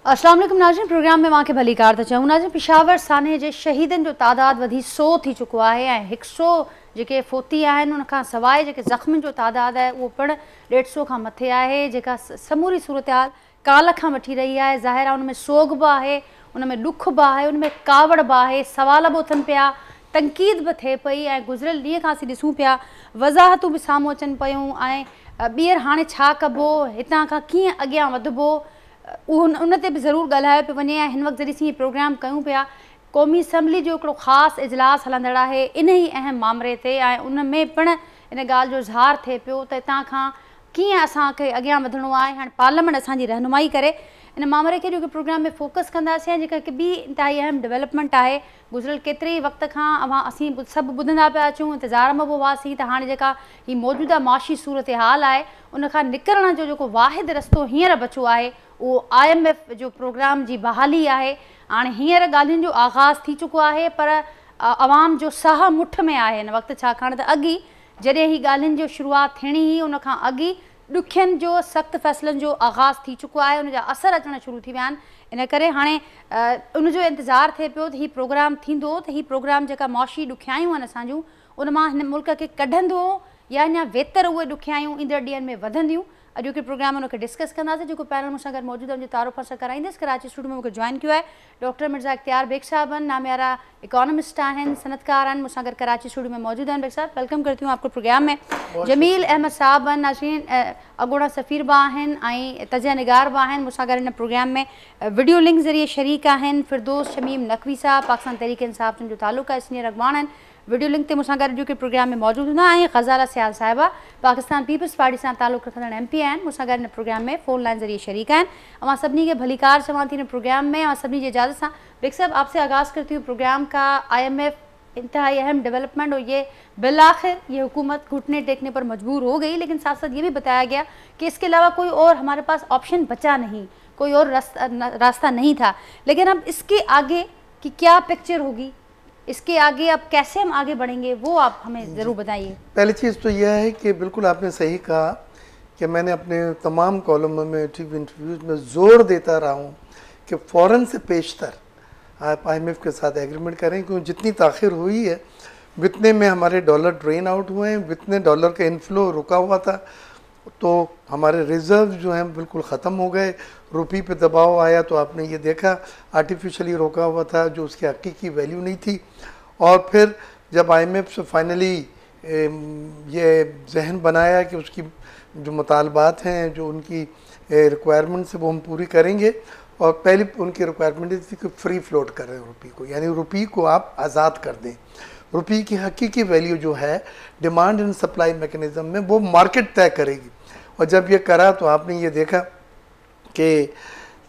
अस्सलाम वालेकुम नाज़रीन, प्रोग्राम में के भली कार चऊं नाज़रीन। पेशावर साने जे शहीदन जो तादाद वधी 100 थी चुको है। 100 जेके फोती आहिनि उन खां सवाइ जेके ज़ख़्मनि जो तादाद है वो पिणु 150 खां मथे है। जेका समूरी सूरत हाल काल खां वठी रही है। ज़ाहिर आहे उन में सोग बि आहे, उन में ॾुख बि आहे, उन में कावड़ बि आहे, सवाल बि उथनि पिया, तनक़ीद बि थिए पई ऐं गुज़िरियल ॾींहं खां असीं ॾिसूं पिया वज़ाहतूं बि साम्हूं अचनि पियूं ऐं ॿीहर हाणे छा कबो, हितां खां कीअं अॻियां वधिबो उन ते बि ज़रूरु ॻाल्हायो पियो वञे। ऐं हिन वक़्तु जॾहिं असीं प्रोग्राम कयूं पिया क़ौमी असैम्बली जो हिकिड़ो ख़ासि इजलास हलंदड़ आहे इन ई अहम मामले ते ऐं उन में पिणु इन ॻाल्हि जो इज़हार थिए पियो त हितां खां कीअं असांखे अॻियां वधिणो आहे। हाणे पार्लियामेंट असांजी रहनुमाई करे इन मामले खे जेके प्रोग्राम में फोकस कंदासीं ऐं जेका हिकु ॿी इंतिहाई अहम डेवलपमेंट आहे। गुज़िरियल केतिरे ई वक़्त खां असीं सभु ॿुधंदा पिया अचूं, इंतज़ार में बि हुआसीं त हाणे जेका हीअ मौजूदा माशी सूरत हाल आहे उन खां निकिरण जो जेको वाहिद रस्तो हींअर बचियो आहे उहो IMF जो प्रोग्राम जी बहाली आहे। हाणे हींअर ॻाल्हियुनि जो आगाज़ थी चुको आहे पर अवाम जो साह मुठ में आहे हिन वक़्तु, छाकाणि त अॻी जॾहिं ही ॻाल्हियुनि जो शुरूआति थियणी हुई उन खां अॻु ॾुखियनि जो सख़्तु फ़ैसिलनि जो आगाज़ थी चुको आहे, उनजा असर अचणु शुरू थी विया आहिनि। इन करे हाणे उनजो इंतज़ारु थिए पियो त हीउ प्रोग्राम थींदो त हीउ प्रोग्राम जेका मुआशी ॾुखियायूं आहिनि असांजूं उन मां हिन मुल्क खे कढंदो या अञा बहितर उहे ॾुखियायूं ईंदड़ ॾींहंनि में वधंदियूं। अॼु के प्रोग्राम उनखे डिस्कस कंदासीं। जेको पैनल मूंसां गॾु मौजूदु आहे उनजे तारुफ़ सां कराईंदसि। कराची स्टूडियो में मूंखे जॉइन कियो आहे डॉक्टर मिर्ज़ा इख्तियार बेग साहब आहिनि, नामियारा इकोनॉमिस्ट आहिनि, सनतकार आहिनि, मूंसां गॾु कराची स्टूडियो में मौजूद आहिनि। बेग साहब वेलकम करती हूँ आपको प्रोग्राम में। जमील अहमद साहब आहिनि, नाज़रीन अगोड़ा सफ़ीर बि आहिनि ऐं तजिया निगार बि आहिनि, मूंसां गॾु हिन प्रोग्राम में वीडियो लिंक ज़रिए शरीक आहिनि। फिरदौस शमीम नक़वी साहब पाकिस्तान तहरीक इंसाफ़ जो तालुक़ आहे, सीनियर अॻवान आहिनि, वीडियो लिंक ते मूंसां गॾु जो प्रोग्राम में मौजूदु हूंदा। ऐं ग़ज़ाला सियाल साहिबा पाकिस्तान पीपल्स पार्टी सां तालुक़ रखंदड़ MP आहिनि, मूंसां गॾु हिन प्रोग्राम में फ़ोन लाइन ज़रिए शरीक आहिनि। मां सभिनी खे भली कार चवां थी हिन प्रोग्राम में और सभी की इजाज़त से। बेग साहब आपसे आगाज़ करती हूँ प्रोग्राम का। IMF इंतहाई अहम डेवलपमेंट और ये बिल आखिर ये हुकूमत घुटने टेकने पर मजबूर हो गई, लेकिन साथ साथ ये भी बताया गया कि इसके अलावा कोई और हमारे पास ऑप्शन बचा नहीं, कोई और रास्ता नहीं था। लेकिन अब इसके आगे की क्या पिक्चर होगी, इसके आगे अब कैसे हम आगे बढ़ेंगे, वो आप हमें ज़रूर बताइए। पहली चीज़ तो यह है कि बिल्कुल आपने सही कहा कि मैंने अपने तमाम कॉलमों में इंटरव्यूज़ में ज़ोर देता रहा हूँ कि फ़ौरन से पेशतर आप IMF के साथ एग्रीमेंट करें, क्योंकि जितनी ताख़िर हुई है जितने में हमारे डॉलर ड्रेन आउट हुए हैं, जितने डॉलर का इनफ्लो रुका हुआ था, तो हमारे रिज़र्व जो हैं बिल्कुल ख़त्म हो गए। रुपये पे दबाव आया तो आपने ये देखा आर्टिफिशियली रोका हुआ था जो उसकी हकीकी वैल्यू नहीं थी। और फिर जब IMF से फाइनली ये जहन बनाया कि उसकी जो मुतालबात हैं, जो उनकी रिक्वायरमेंट्स है वो हम पूरी करेंगे, और पहली उनकी रिक्वायरमेंट थी कि फ्री फ्लोट करें रुपये को, यानी रुपये को आप आज़ाद कर दें। रुपये की हकीकी वैल्यू जो है डिमांड एंड सप्लाई मैकेनिज़्म में वो मार्केट तय करेगी। और जब ये करा तो आपने ये देखा कि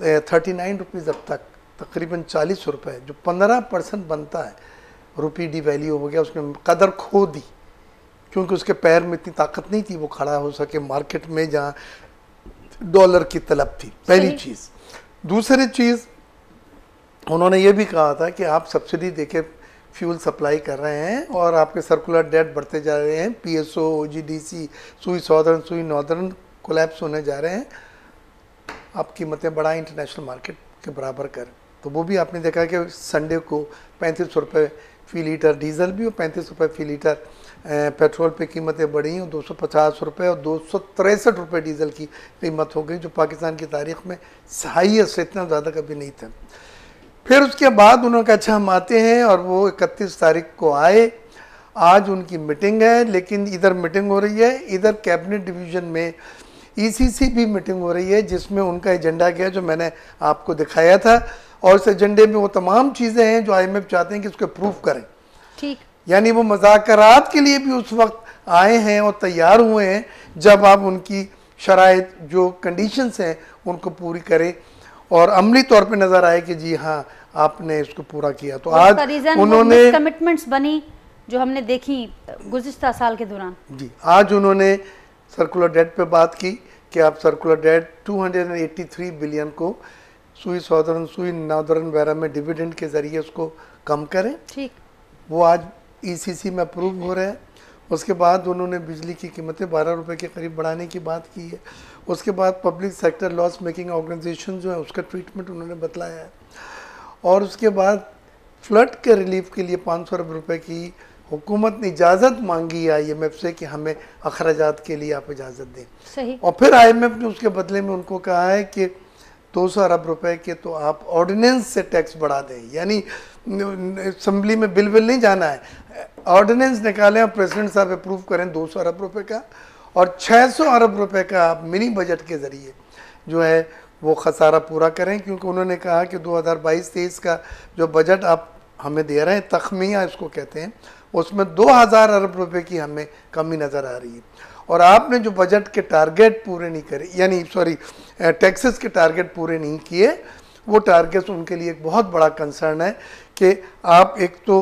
39 रुपीज़ अब तक तकरीबन 40 रुपये जो 15% बनता है रुपये डी वैल्यू हो गया, उसने कदर खो दी क्योंकि उसके पैर में इतनी ताकत नहीं थी वो खड़ा हो सके मार्केट में जहाँ डॉलर की तलब थी। पहली चीज़। दूसरी चीज़ उन्होंने ये भी कहा था कि आप सब्सिडी देके फ्यूल सप्लाई कर रहे हैं और आपके सर्कुलर डेट बढ़ते जा रहे हैं, PSO OGDC सुई सॉदर्न सुई नॉर्दर्न कोलैप्स होने जा रहे हैं, आप कीमतें बढ़ाएं इंटरनेशनल मार्केट के बराबर करें। तो वो भी आपने देखा कि संडे को 35 रुपये फ़ी लीटर डीजल भी और 35 रुपये फ़ी लीटर पेट्रोल पे कीमतें बढ़ी और 250 रुपये और 263 रुपये डीजल की कीमत हो गई, जो पाकिस्तान की तारीख़ में हाईएस्ट, इतना ज़्यादा कभी नहीं था। फिर उसके बाद उन्होंने कहा अच्छा हम आते हैं, और वो 31 तारीख को आए। आज उनकी मीटिंग है, लेकिन इधर मीटिंग हो रही है, इधर कैबिनेट डिवीज़न में ECC भी मीटिंग हो रही है, जिसमें उनका एजेंडा क्या है जो मैंने आपको दिखाया था, और इस एजेंडे में वो तमाम चीज़ें हैं जो IMF चाहते हैं कि उसको प्रूव करें। ठीक, यानी वो मुज़ाकरात के लिए भी उस वक्त आए हैं और तैयार हुए हैं जब आप उनकी शराइत जो कंडीशंस हैं उनको पूरी करें और अमली तौर पे नज़र आए कि जी हाँ आपने इसको पूरा किया। तो आज उन्होंने कमिटमेंट्स बनी जो हमने देखी गुज़िश्ता साल के दौरान। जी, आज उन्होंने सर्कुलर डेट पे बात की कि आप सर्कुलर डेट 283 बिलियन को सुई सॉदर्न सुई नॉर्दर्न वगैरह में डिविडेंड के ज़रिए उसको कम करें। ठीक, वो आज ECC में अप्रूव हो रहा है। उसके बाद उन्होंने बिजली की कीमतें 12 रुपये के करीब बढ़ाने की बात की है। उसके बाद public sector loss making organisation जो है उसका ट्रीटमेंट उन्होंने बतलाया है। और उसके बाद फ्लड के रिलीफ के लिए 500 अरब रुपए की हुकूमत ने इजाज़त मांगी है IMF से कि हमें अखराजात के लिए आप इजाज़त दें। सही। और फिर IMF ने उसके बदले में उनको कहा है कि 200 अरब रुपए के तो आप ऑर्डिनेंस से टैक्स बढ़ा दें, यानी असम्बली में बिल नहीं जाना है, ऑर्डिनेंस निकालें और प्रेसिडेंट साहब अप्रूव करें 200 अरब रुपए का, और 600 अरब रुपए का आप मिनी बजट के ज़रिए जो है वो खसारा पूरा करें। क्योंकि उन्होंने कहा कि 2022-23 का जो बजट आप हमें दे रहे हैं, तखमिया इसको कहते हैं, उसमें 2000 अरब रुपए की हमें कमी नज़र आ रही है। और आपने जो बजट के टारगेट पूरे नहीं करे, यानी सॉरी टैक्सेस के टारगेट पूरे नहीं किए, वो टारगेट्स उनके लिए एक बहुत बड़ा कंसर्न है कि आप एक तो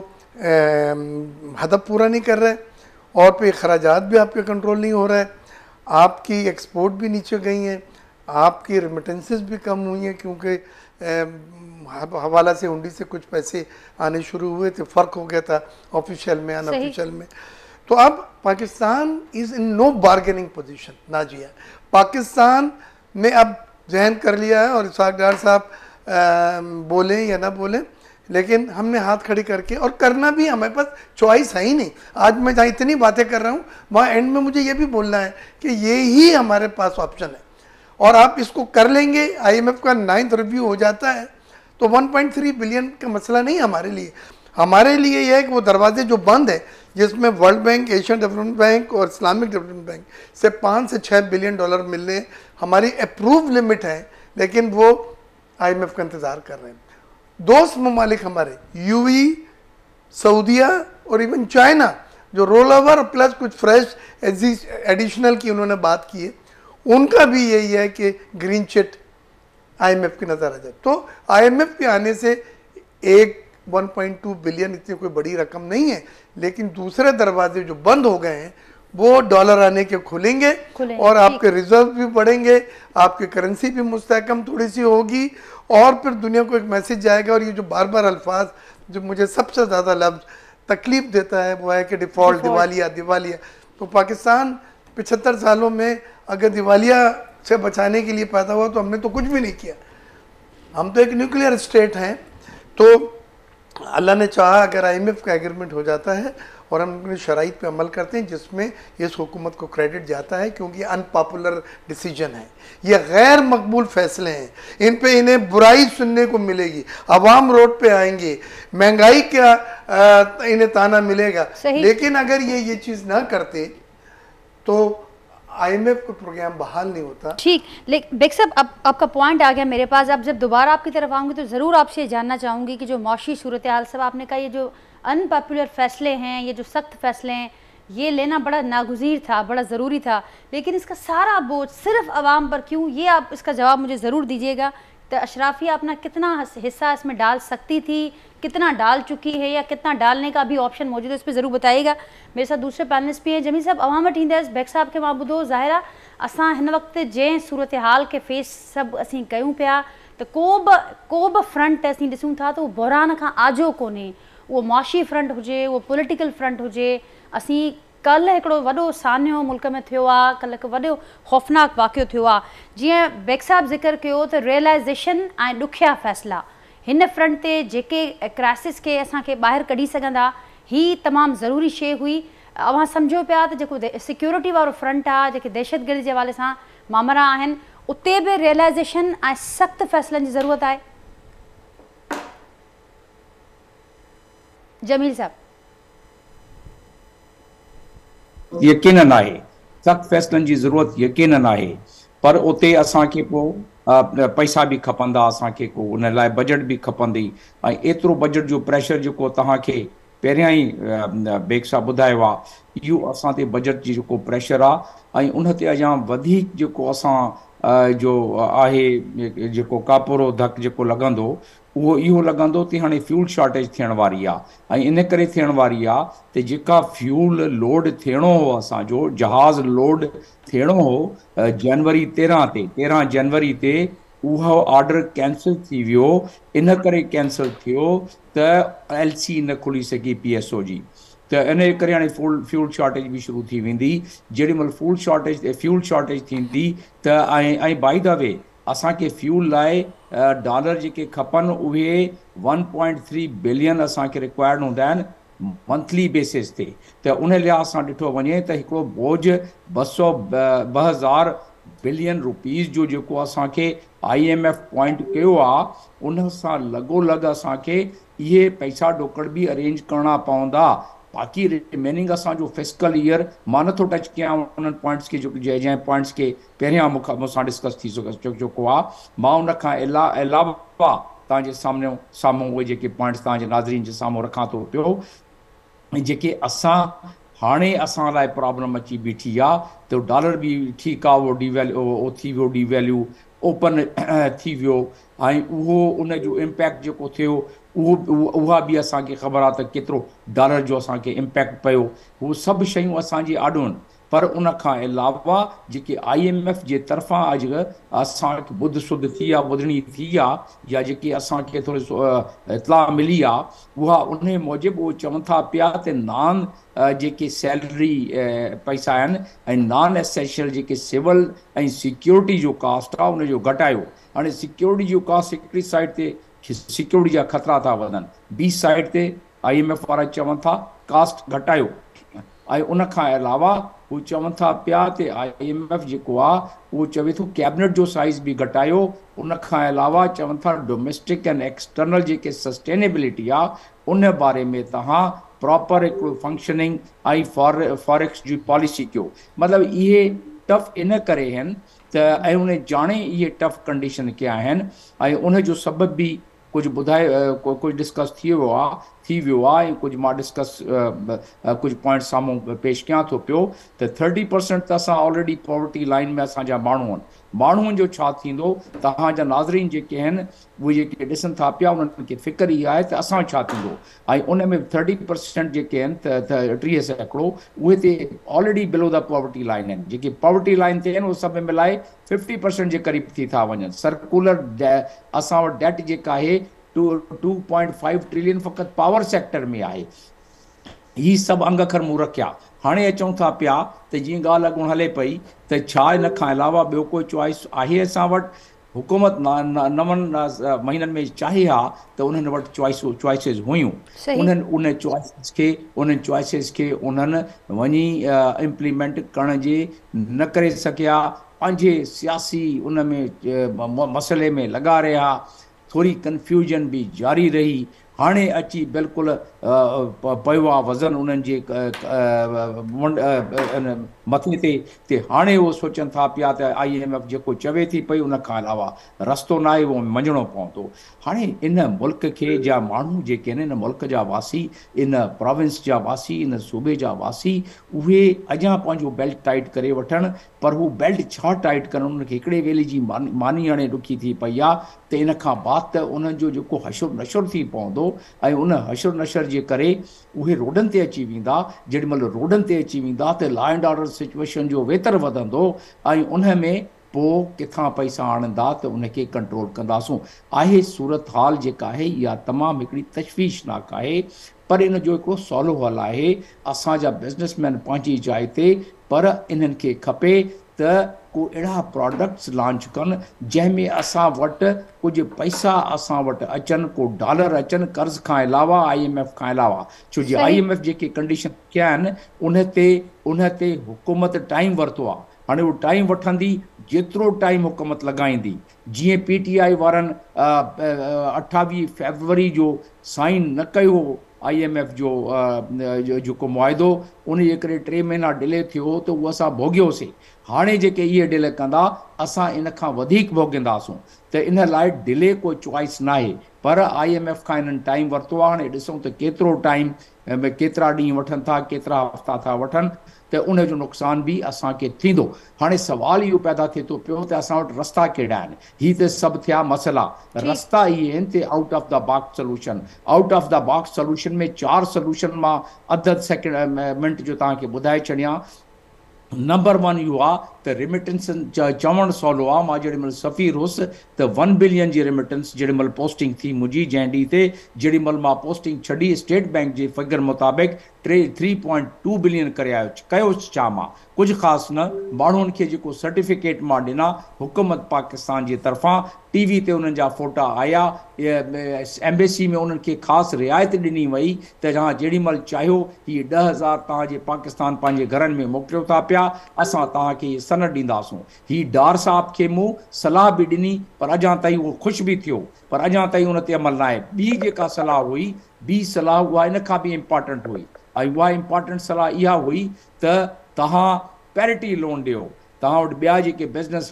हदफ पूरा नहीं कर रहे, और पे अखराजात भी आपके कंट्रोल नहीं हो रहा है, आपकी एक्सपोर्ट भी नीचे गई हैं, आपकी रेमिटेंसेस भी कम हुई हैं, क्योंकि हवाला से हुंडी से कुछ पैसे आने शुरू हुए थे, फ़र्क हो गया था ऑफिशियल में अनऑफिशियल में। तो अब Pakistan is in no bargaining position. Nazia, Pakistan ने अब जहन कर लिया है, और इसाक डार साहब बोलें या ना बोलें, लेकिन हमने हाथ खड़ी करके, और करना भी, हमारे पास चॉइस है ही नहीं। आज मैं जहाँ इतनी बातें कर रहा हूँ, वहाँ एंड में मुझे ये भी बोलना है कि ये ही हमारे पास ऑप्शन है, और आप इसको कर लेंगे। IMF का 9th रिव्यू हो जाता है तो 1.3 बिलियन का मसला नहीं हमारे लिए। हमारे लिए यह है कि वो दरवाजे जो बंद है, जिसमें world bank, Asian development bank और इस्लामिक डेवलपमेंट बैंक से 5 से 6 बिलियन डॉलर मिलने हमारी अप्रूव लिमिट है, लेकिन वो IMF का इंतज़ार कर रहे हैं। दोस्त ममालिक हमारे UAE, सऊदिया और इवन चाइना, जो रोल ओवर प्लस कुछ फ्रेश एडिशनल की उन्होंने बात की है, उनका भी यही है कि ग्रीन चिट IMF की नज़र आ जाए। तो IMF के आने से 1.2 बिलियन इतनी कोई बड़ी रकम नहीं है, लेकिन दूसरे दरवाजे जो बंद हो गए हैं वो डॉलर आने के खुलेंगे और आपके रिजर्व भी बढ़ेंगे, आपकी करेंसी भी मुस्तहकम थोड़ी सी होगी, और फिर दुनिया को एक मैसेज जाएगा। और ये जो बार बार अल्फाज जो मुझे सबसे ज़्यादा लफ्ज़ तकलीफ देता है वो है कि डिफ़ॉल्ट, दिवालिया दिवालिया। तो पाकिस्तान 75 सालों में अगर दिवालिया से बचाने के लिए पैदा हुआ तो हमने तो कुछ भी नहीं किया। हम तो एक न्यूक्लियर स्टेट हैं। तो अल्लाह ने चाहा अगर IMF का एग्रीमेंट हो जाता है और हम अपनी शराइत पे अमल करते हैं, जिसमें इस हुकूमत को क्रेडिट जाता है, क्योंकि अनपॉपुलर डिसीजन है, ये गैर मकबूल फैसले हैं, इन पे इन्हें बुराई सुनने को मिलेगी, अवाम रोड पे आएंगे, महंगाई का इन्हें ताना मिलेगा। लेकिन अगर ये चीज़ ना करते तो IMF का प्रोग्राम बहाल नहीं होता। ठीक, लेकिन बेग साहब अब आपका पॉइंट आ गया मेरे पास। अब जब दोबारा आपकी तरफ आऊँगी तो ज़रूर आपसे ये जानना चाहूँगी कि जो मौशी सूरत हाल, सब आपने कहा ये जो अनपॉपुलर फैसले हैं, ये जो सख्त फैसले हैं, ये लेना बड़ा नागुज़ीर था, बड़ा ज़रूरी था, लेकिन इसका सारा बोझ सिर्फ आवाम पर क्यों? ये आप इसका जवाब मुझे ज़रूर दीजिएगा। तो अशराफिया अपना कितना हिस्सा इसमें डाल सकती थी, कितना डाल चुकी है, या कितना डालने का भी ऑप्शन मौजूद है, इस पर ज़रूर बताइएगा। मेरे साथ दूसरे पैनलिस्ट भी हैं। जमील साहब, अवाम वठींदस बेग साहब के माबूदो ज़ाहिरा असां हिन वक्त जंहिं सूरत हाल के फेस सब असीं कयूं पिया, तो को बि फ्रंट असीं ॾिसूं था तो बहरान खां आजो कोन्हे। वो मुआशी फ्रंट हुजे, वो पॉलिटिकल फ्रंट हुजे। असीं कल हिकिड़ो वॾो सान्यो मुल्क में थियो आहे, कल हिकु वॾो ख़ौफ़नाक वाक़ियो थियो आहे। जीअं बेग साहब ज़िक्र कयो त रियलाइज़ेशन ऐं ॾुखिया फ़ैसिला हिन फ्रंट ते जेके क्राइसिस खे असांखे ॿाहिरि कढी सघंदा, ही तमामु ज़रूरी शइ हुई। अवां सम्झो पिया त जेको सिक्योरिटी वारो फ्रंट आहे, जेके दहशतगर्दी जे हवाले सां मामला आहिनि, उते बि रियलाइज़ेशन ऐं सख़्तु फ़ैसिलनि जी ज़रूरत आहे। जमील साहब, यकीनन आहे, सख़्त फ़ैसिलनि जी ज़रूरत यकीनन आहे, पर उते असांखे पोइ पैसा बि खपंदा, असांखे को उन लाइ बजट बि खपंदी, ऐं एतिरो बजट जो प्रेशर जेको तव्हांखे पहिरियां ई बेग साहब ॿुधायो आहे, इहो असां ते बजट जी जेको प्रेशर आहे, ऐं उन ते अञा वधीक जेको असां जो आहे जेको कापोरो धक जेको लॻंदो, उहो इहो लॻंदो त हाणे फ्यूल शॉर्टेज थियण वारी आहे। ऐं इन करे थियण वारी आहे त जेका फ्यूल लोड थियणो हो, असांजो जहाज़ लोड थियणो हो जनवरी 13 जनवरी ते, उहो ऑर्डर कैंसिल थी वियो। इन करे कैंसिल थियो त LC न खुली सघी PSO जी। त इन करे हाणे फ्यूल शॉर्टेज बि शुरू थी वेंदी। जेॾी महिल फ्यूल शॉर्टेज थींदी त ऐं बाय द वे असांखे फ्यूल लाइ डॉलर जेके खपनि उहे 1.3 बिलियन असांखे रिक्वायर्ड हूंदा आहिनि मंथली बेसिस ते। त उन लिहाज़ सां ॾिठो वञे त हिकिड़ो बोझ 2,000 बिलियन रुपीज़ जो जेको असांखे IMF पॉइंट कयो आहे उन सां लॻोलॻ असांखे इहे पैसा ॾोकड़ बि अरेंज करणा पवंदा। बाक़ी रिमेनिंग असांजो फिस्कल ईयर मां नथो टच कयां उन्हनि पॉइंट्स खे जंहिं पॉइंट्स खे पहिरियां मूंसां डिस्कस थी चुको आहे। मां उन खां अलावा तव्हांजे साम्हूं उहे जेके पॉइंट्स तव्हांजे नाज़रीन जे साम्हूं रखां थो पियो, जेके असां हाणे असां लाइ प्रॉब्लम अची बीठी आहे त डॉलर बि ठीकु आहे, उहो थी वियो डिवैल्यू, ओपन थी वियो, ऐं उहो उन जो इम्पैक्ट जेको थियो उहा बि असांखे ख़बर आहे त केतिरो डॉलर जो असांखे इम्पैक्ट पियो। उहो सभु शयूं असांजी आॾियूं आहिनि। पर उन खां अलावा जेके IMF जे तरफ़ां अॼु असांखे ॿुध सुध थी आहे, ॿुधणी थी आहे, या जेके असांखे थोरी इतलाह मिली आहे उहा उन मूजिबि उहो चवनि था पिया त जेके सैलरी पैसा आहिनि ऐं नॉन एसेंशियल जेके सिविल ऐं सिक्योरिटी जो कास्ट आहे उनजो घटायो। हाणे सिक्योरिटी जो कास्ट हिकिड़ी साइड ते सिक्योरिटी जा ख़तरा था वधनि, ॿी साइड ते IMF वारा चवनि था कास्ट घटायो। ऐं उन खां अलावा हू चवनि था पिया त IMF जेको आहे उहो चवे थो कैबिनेट जो साइज़ बि घटायो। उन खां अलावा चवनि था डोमेस्टिक एंड एक्सटर्नल जेके सस्टेनेबिलिटी आहे उन बारे में तव्हां प्रॉपर हिकिड़ो फंक्शनिंग ऐं फॉरेक्स जी पॉलिसी कयो। मतिलबु इहे टफ इन करे आहिनि त ऐं उन ॼाणे इहे टफ कंडीशन कया आहिनि ऐं उन जो सबबु बि कुझु कुझु डिस्कस थी वियो आहे ऐं कुझु मां डिस्कस कुझु पॉइंट साम्हूं पेश कयां थो पियो त 30% त असां ऑलरेडी पॉवर्टी लाइन में असांजा माण्हू आहिनि। माण्हुनि जो छा थींदो, तव्हांजा नाज़रीन जेके आहिनि उहे जेके ॾिसनि था पिया उन्हनि खे फ़िक्र इहा आहे त असां छा थींदो। ऐं उन में 30% जेके आहिनि त 30 सैकड़ो उहे ते ऑलरेडी बिलो द पॉवर्टी लाइन आहिनि। जेके पॉवर्टी लाइन ते आहिनि उहे सभु मिलाए 50% जे क़रीब थी था वञनि। सर्कुलर असां वटि डेट जेका आहे 2.5 ट्रिलियन फ़क़ति पावर सेक्टर में आहे। ही सभु अंग अखर मूं रखिया। हाणे अचूं था पिया त जीअं ॻाल्हि अॻूण हले पई त छा इन खां अलावा ॿियो कोई चॉइस आहे असां वटि। हुकूमत 9 महीननि में चाहे हा त उन्हनि वटि चॉइसिस हुयूं। उन चॉइसिस खे उन्हनि वञी इम्प्लीमेंट करण जे न करे सघिया। पंहिंजे सियासी उन में मसइले में लॻा रहिया। थोरी कन्फ्यूजन बि जारी रही। हाणे अची बिल्कुलु पियो आहे वज़न उन्हनि जे मथे ते हाणे उहो सोचनि था पिया त IMF जेको चवे थी पई उन खां अलावा रस्तो न आहे, उहो मञिणो पवंदो। हाणे इन मुल्क खे जा माण्हू जेके आहिनि, इन मुल्क जा वासी, इन प्रोविंस जा वासी, इन सूबे जा वासी, उहे अञा पंहिंजो बेल्ट टाइट करे वठनि। पर हू बेल्ट छा टाइट कनि, उनखे हिकिड़े वेले जी मानी हाणे ॾुखी थी पई आहे त इन खां बाद त उन्हनि जो जेको हशुर नशुर थी पवंदो ऐं उन हशुर नशर जे करे उहे रोडनि ते अची वेंदा। जेॾी महिल रोडनि ते अची वेंदा त लॉ एंड ऑर्डर सिचुएशन जो वेतर वधंदो ऐं उन में पोइ किथां पैसा आणंदा त उनखे कंट्रोल कंदासूं। आहे सूरत हाल जेका आहे इहा तमामु हिकिड़ी तशवीशनाक आहे। पर इन जो हिकिड़ो सवलो हल आहे। असांजा बिज़नेसमैन पंहिंजी जाइ ते, पर इन्हनि खे खपे त को अहिड़ा प्रोडक्ट्स लॉन्च कनि जंहिंमें असां वटि कुझु पैसा असां वटि अचनि, को डॉलर अचनि कर्ज़ खां अलावा, IMF खां अलावा। छो जो IMF जेके कंडीशन कया आहिनि उन ते हुकूमत टाइम वरितो आहे। हाणे उहो टाइम वठंदी, जेतिरो टाइम हुकूमत लॻाईंदी। जीअं PTI वारनि 28 फरवरी जो साइन न कयो IMF जो जेको मुआइदो, उन जे करे 3 महीना डिले थियो त उहो असां भोॻियोसीं। हाणे जेके इहे डिले कंदा असां इन खां वधीक भोॻींदासूं। त इन लाइ डिले कोई चॉइस न आहे। पर IMF खां इन्हनि टाइम वरितो आहे। हाणे ॾिसूं त केतिरो टाइम, केतिरा ॾींहं वठनि था, केतिरा हफ़्ता था वठनि, त उन जो नुक़सान बि असांखे थींदो। हाणे सुवाल इहो पैदा थिए थो पियो त असां वटि रस्ता कहिड़ा आहिनि। ही त सभु थिया मसइला। रस्ता इहे आहिनि त out of the box solution. Out of the box solution में 4 सोल्यूशन मां अधु सेकेंड मिंट जो तव्हांखे ॿुधाए छॾियां। नंबर 1 इहो आहे त रिमिटेंस चवणु सवलो आहे। मां जेॾी महिल सफ़ीर हुउसि त 1 बिलियन जी रिमिटेंस जेॾी महिल पोस्टिंग थी मुंहिंजी जंहिं ॾींहं ते, जेॾी महिल मां पोस्टिंग छॾी स्टेट बैंक जे फिगर मुताबिक़ 3.2 बिलियन करे आयो। कयोसि छा मां? कुझु ख़ासि न। माण्हुनि खे जेको सर्टिफिकेट मां ॾिना हुकूमत पाकिस्तान जी तरफ़ां, टीवी ते उन्हनि जा फ़ोटा आया, एम्बेसी में उन्हनि खे ख़ासि रिआयत ॾिनी वई त तव्हां जेॾी महिल चाहियो हीअ 10,000 तव्हांजे पाकिस्तान पंहिंजे घरनि में मोकिलियो था पिया, असां तव्हांखे हीअ सनद ॾींदासूं। हीअ डार साहब खे मूं सलाह बि ॾिनी, पर अञा ताईं उहो ख़ुशि बि थियो, पर अञा ताईं उन ते अमल न आहे। ॿी जेका सलाह हुई, ॿी सलाह उहा इन खां बि इम्पॉर्टेंट हुई, ऐं उहा इम्पॉर्टेंट सलाह इहा हुई त तव्हां पैरिटी लोन ॾियो। तव्हां वटि ॿिया जेके बिज़नेस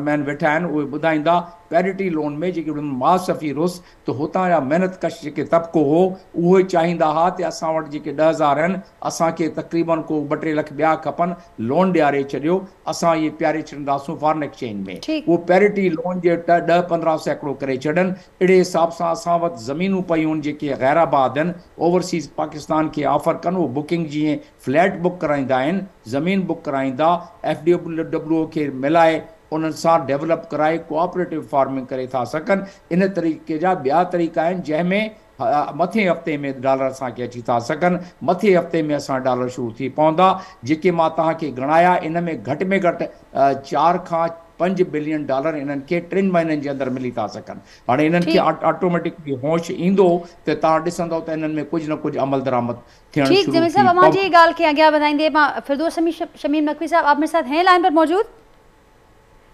मैन वेठा आहिनि उहे ॿुधाईंदा, पैरिटी लोन में जेके मां सफ़ीर हुउसि त हुतां जा महिनत कश जेके तबिको हो उहे चाहींदा हुआ त असां वटि जेके 10,000 आहिनि असांखे तक़रीबन को 2-3 लख ॿिया खपनि, लोन ॾियारे छॾियो, असां इहे पियारे छॾींदासूं फॉरेन एक्सचेंज में। उहो पैरिटी लोन जे 10-15 सैकड़ो करे छॾनि। अहिड़े हिसाब सां असां वटि ज़मीनूं पयूं आहिनि जेके गैराबाद आहिनि, ओवरसीज़ पाकिस्तान खे ऑफर कनि, उहो बुकिंग जीअं फ्लैट बुक कराईंदा आहिनि, ज़मीन बुक कराईंदा, FWO खे मिलाए उन्हनि सां डेवलप कराए कोऑपरेटिव फार्मिंग करे था सघनि। इन तरीक़े जा ॿिया तरीक़ा आहिनि जंहिंमें मथे हफ़्ते में डॉलर असांखे अची था सघनि, मथे हफ़्ते में असां डॉलर शुरू थी पवंदा, जेके मां तव्हांखे ॻणाया। इन में घटि में घटि 4 खां 5 बिलियन डॉलर इन्हनि खे 3 महीननि जे अंदरि मिली था सघनि। हाणे इन्हनि खे ऑटोमेटिकली होश ईंदो त तव्हां ॾिसंदव त इन्हनि में कुझु न कुझु अमल दरामद थियणु शुरू थी। जमील साहब, मां जी ॻाल्हि खे अॻियां वधाईंदे मां फिरदौस शमीम नकवी साहब आप मेरे साथ हैं लाइन पर मौजूद?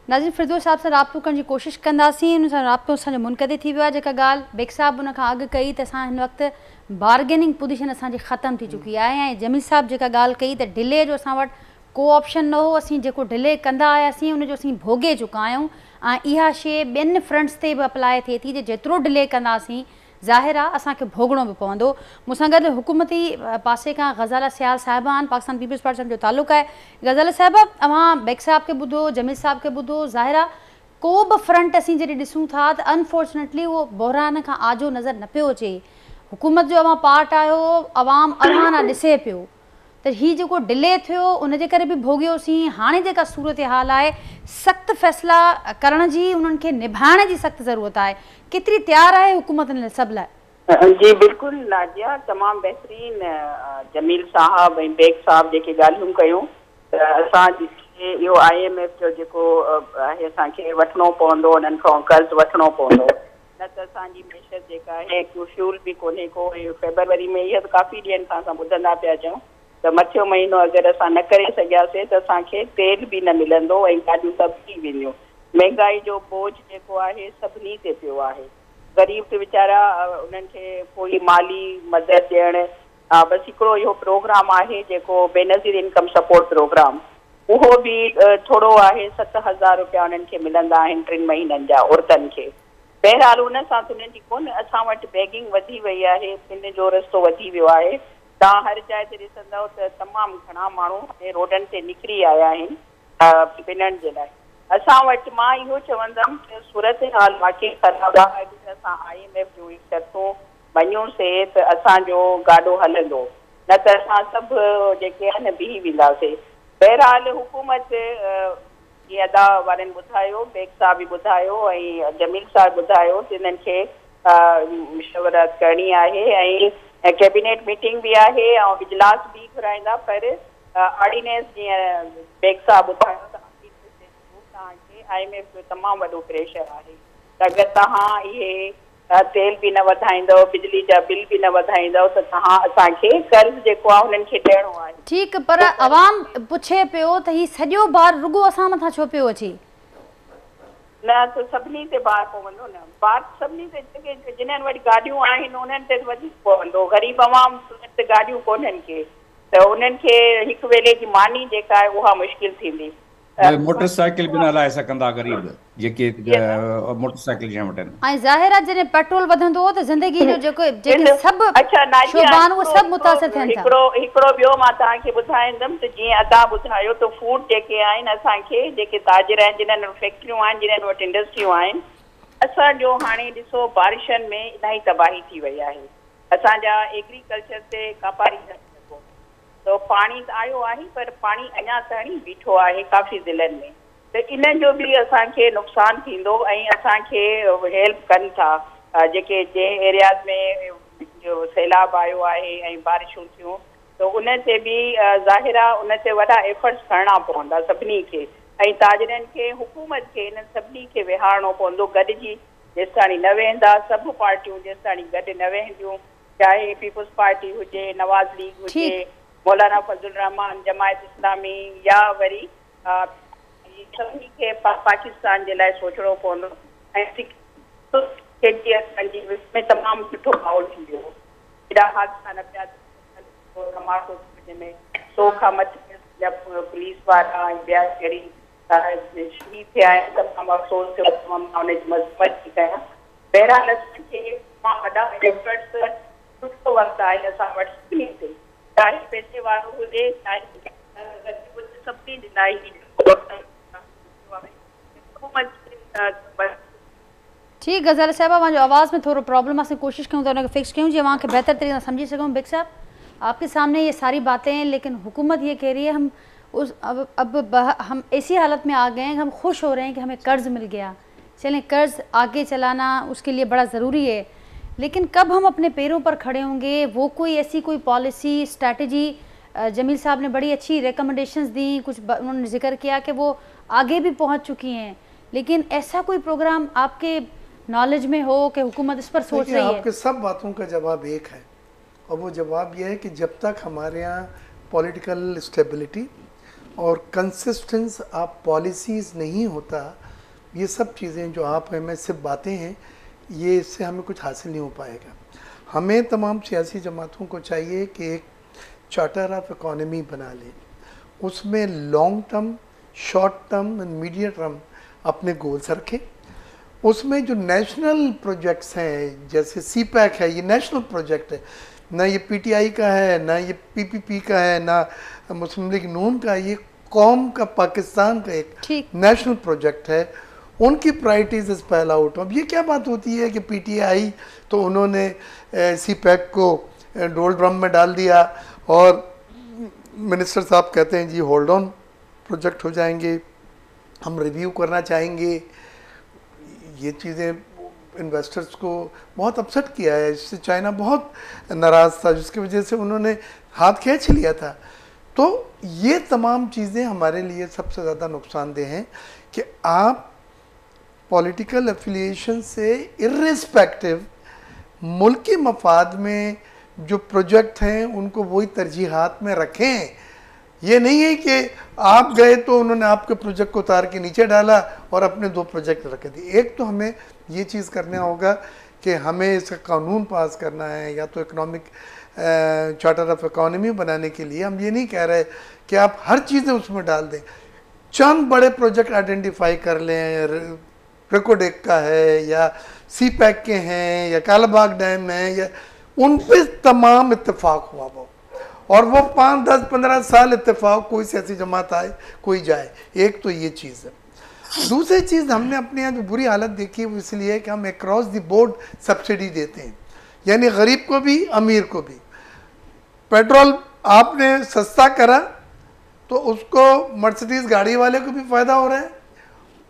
नाज़रीन, फिरदौस साहब सां राब्तो करण जी कोशिशि कंदासीं, उन सां राब्तो असांजो मुनक़दे थी वियो आहे। जेका ॻाल्हि बेग साहब उन खां अॻु कई त असां हिन वक़्तु बार्गेनिंग पोजीशन असांजी ख़तमु थी चुकी आहे, ऐं जमील साहब जेका ॻाल्हि कई त डिले जो असां वटि को ऑप्शन न हो, असीं जेको डिले कंदा आयासीं उनजो असीं भोगे चुका आहियूं, ऐं इहा शइ ॿियनि फ्रंट्स ते बि अप्लाई थिए थी। जेतिरो डिले कंदासीं ज़ाहिर आहे असांखे भोगणो बि पवंदो। मूंसां गॾु हुकूमती पासे खां ग़ज़ाला सियाल साहिबा आहिनि, पाकिस्तान पीपल्स पार्टी जो तालुक़ु आहे। ग़ज़ाला साहिबा, तव्हां बेग साहब खे ॿुधो, जमील साहब खे ॿुधो, ज़ाहिर आहे को बि फ्रंट असीं जॾहिं ॾिसूं था त अनफॉर्चुनेटली उहो बहरान खां आजो नज़र न पियो अचे। हुकूमत जो अवां पार्ट आहियो, अवाम अवाना ॾिसे पियो त हीउ जेको डिले थियो उनजे करे बि भोगियोसीं। हाणे जेका सूरत हाल आहे, सख़्तु फ़ैसिला करण जी, उन्हनि खे निभाइण जी सख़्तु ज़रूरत आहे। केतिरी तयारु आहे हुकूमत इन सभु लाइ? जी बिल्कुलु नाजिया, तमामु बहितरीन जमील साहब ऐं बेग साहब जेके ॻाल्हियूं कयूं त असां इहो IMF जो जेको आहे असांखे वठिणो पवंदो, उन्हनि खां कर्ज़ु वठिणो पवंदो, न त असांजी मैशत जेका आहे फ्यूल बि कोन्हे को। ऐं फेबरवरी में इहा काफ़ी ॾींहंनि खां असां ॿुधंदा पिया अचूं त मथियो महीनो अगरि असां न करे सघियासीं त असांखे तेल बि न मिलंदो ऐं गाॾियूं सभु थी वेंदियूं। महांगाई जो बोझ जेको आहे सभिनी ते पियो आहे। ग़रीब त वीचारा उन्हनि खे कोई माली मदद ॾियणु, बसि हिकिड़ो इहो प्रोग्राम आहे जेको बेनज़ीर इनकम सपोर्ट प्रोग्राम, उहो बि थोरो आहे। 7,000 रुपया उन्हनि खे मिलंदा आहिनि 3 महीननि जा औरतुनि खे। बहरहाल उन सां तुंहिंजी थी कोन, असां वटि बैगिंग वधी वई आहे, इन जो रस्तो वधी वियो आहे। तव्हां हर जाइ ते ॾिसंदव त तमामु घणा माण्हू रोडनि ते निकिरी आया आहिनि पिनण जे लाइ। असां वटि मां इहो चवंदमि त सूरत हाल वाक़ई ख़राबु आहे। असां IMF जूं शर्तूं मञूंसीं त असांजो गाॾो हलंदो, न त असां सभु जेके आहिनि बीह वेंदासीं। बहरहाल हुकूमत जीअं अदा वारनि ॿुधायो, बेग साहब बि ॿुधायो ऐं जमील साहब ॿुधायो त इन्हनि खे मशवरत करणी आहे ऐं कैबिनेट मीटिंग बि आहे ऐं इजलास बि घुराईंदा। पर ऑर्डिनेंस जीअं बेग साहब ॿुधायो त तव्हांखे IMF जो तमामु वॾो प्रेशर आहे त अगरि तव्हां इहे तेल बि न वधाईंदव, बिजली जा बिल बि न वधाईंदव त तव्हां असांखे कर्ज़ु जेको आहे हुननि खे ॾियणो आहे। ठीकु, पर अवाम पुछे पियो त हीउ सॼो बार रुॻो असां मथां छो पियो अचे? न त सभिनी ते बार पवंदो न, बार सभिनी ते। जेके जिन्हनि वटि गाॾियूं आहिनि उन्हनि ते वधीक पवंदो। ग़रीब अवाम ते गाॾियूं कोन्हनि के, त उन्हनि खे हिकु वेले जी मानी जेका आहे उहा मुश्किल थींदी। मोटरसाइकिल बि न हलाए सघंदा ग़रीब जेके मोटरसाइकिल जंहिं वटि आहिनि। ऐं ज़ाहिर आहे जॾहिं पेट्रोल वधंदो त ज़िंदगी जो जेके सभु शोबान उहे सभु मुतासिर थियनि था। हिकिड़ो ॿियो मां तव्हांखे ॿुधाईंदमि त जीअं अदा ॿुधायो त फूड जेके आहिनि असांखे, जेके ताजिर आहिनि, जिन्हनि वटि फैक्ट्रियूं आहिनि, जिन्हनि वटि इंडस्ट्रियूं आहिनि, असांजो हाणे ॾिसो बारिशनि में इलाही तबाही थी वई आहे। असांजा एग्रीकल्चर ते कापारी न सघो, त तो पाणी आयो आहे पर पाणी अञा ताईं बीठो आहे काफ़ी ज़िलनि में, त इन जो बि असांखे नुक़सानु थींदो ऐं असांखे हेल्प कनि था जेके जंहिं एरियाज़ में जो सैलाब आयो आहे ऐं बारिशूं थियूं त उन ते बि ज़ाहिर आहे उन ते वॾा एफर्ट्स खणणा पवंदा सभिनी खे ऐं ताजरनि खे हुकूमत खे इन्हनि सभिनी खे विहारणो पवंदो गॾिजी जेसि ताणी न वेहंदा सभु पार्टियूं जेसि ताणी गॾु न वेहंदियूं चाहे पीपुल्स पार्टी हुजे नवाज़ लीग हुजे मौलाना फज़लुर रहमान जमायत इस्लामी या वरी सभिनी खे पाकिस्तान जे लाइ सोचणो पवंदो ऐं में तमामु सुठो माहौल थी वियो हेॾा हादसा न पिया धमाको में 100 खां मथे पुलिस वारा ऐं ॿिया कहिड़ी शहीद थिया आहिनि तमामु अफ़सोस थियो मां हुनजी मज़म्मत थी कयां बहरहाल असांखे मां वॾा एफर्ट्स सुठो वक़्तु आहे असां वटि सभिनी ते चाहे पैसे वारो हुजे चाहे सभिनी जे लाइ ठीक गज़ाल साहिबा मुंहिंजो आवाज़ में थोरो प्रॉब्लम आहे कोशिशि कयूं था उनखे फिक्स कयूं जीअं वहाँ बेहतर तरीक़े से समझी सकूं। बिग साहब आपके सामने ये सारी बातें हैं लेकिन हुकूमत ये कह रही है हम हम ऐसी हालत में आ गए हैं कि हम खुश हो रहे हैं कि हमें कर्ज़ मिल गया। चलें कर्ज़ आगे चलाना उसके लिए बड़ा ज़रूरी है लेकिन कब हम अपने पैरों पर खड़े होंगे वो कोई ऐसी कोई पॉलिसी स्ट्रैटेजी जमील साहब ने बड़ी अच्छी रिकमेंडेशंस दी कुछ उन्होंने जिक्र किया कि वो आगे भी पहुंच चुकी हैं लेकिन ऐसा कोई प्रोग्राम आपके नॉलेज में हो कि हुकूमत इस पर सोच रही है? आपके सब बातों का जवाब एक है और वो जवाब ये है कि जब तक हमारे यहाँ पॉलिटिकल स्टेबिलिटी और कंसिस्टेंस ऑफ पॉलिसीज़ नहीं होता ये सब चीज़ें जो आप हमें सिर्फ बातें हैं ये इससे हमें कुछ हासिल नहीं हो पाएगा। हमें तमाम सियासी जमातों को चाहिए कि एक चार्टर ऑफ इकोनॉमी बना लें उसमें long term short term and medium term अपने गोल्स रखें। उसमें जो नेशनल प्रोजेक्ट्स हैं जैसे CPEC है ये नेशनल प्रोजेक्ट है ना ये PTI का है ना ये PPP का है ना मुस्लिम लीग नून का ये कौम का पाकिस्तान का एक नेशनल प्रोजेक्ट है उनकी प्रायोरिटीज इस पहला आउट। अब ये क्या बात होती है कि PTI तो उन्होंने CPEC को डोल ड्रम में डाल दिया और मिनिस्टर साहब कहते हैं जी होल्ड ऑन प्रोजेक्ट हो जाएंगे हम रिव्यू करना चाहेंगे। ये चीज़ें इन्वेस्टर्स को बहुत अपसेट किया है इससे चाइना बहुत नाराज़ था जिसकी वजह से उन्होंने हाथ खींच लिया था। तो ये तमाम चीज़ें हमारे लिए सबसे ज़्यादा नुकसानदेह हैं कि आप पॉलिटिकल एफिलिएशन से इर्रिस्पेक्टिव मुल्क के मफाद में जो प्रोजेक्ट हैं उनको वही तरजीहात में रखें। ये नहीं है कि आप गए तो उन्होंने आपके प्रोजेक्ट को उतार के नीचे डाला और अपने 2 प्रोजेक्ट रख दिए। एक तो हमें ये चीज़ करना होगा कि हमें इसका कानून पास करना है या तो इकोनॉमिक चार्टर ऑफ इकोनॉमी बनाने के लिए हम ये नहीं कह रहे कि आप हर चीज़ें उसमें डाल दें। चंद बड़े प्रोजेक्ट आइडेंटिफाई कर लें रेकोडेक का है या CPEC के हैं या कालाबाग डैम है या उन पर तमाम इत्तेफाक हुआ वो और वो 5, 10, 15 साल इत्तेफाक कोई सियासी जमात आए कोई जाए। एक तो ये चीज़ है। दूसरी चीज़ हमने अपने यहाँ जो बुरी हालत देखी है वो इसलिए है कि हम अक्रॉस द बोर्ड सब्सिडी देते हैं यानी गरीब को भी अमीर को भी। पेट्रोल आपने सस्ता करा तो उसको मर्सिडीज़ गाड़ी वाले को भी फ़ायदा हो रहा है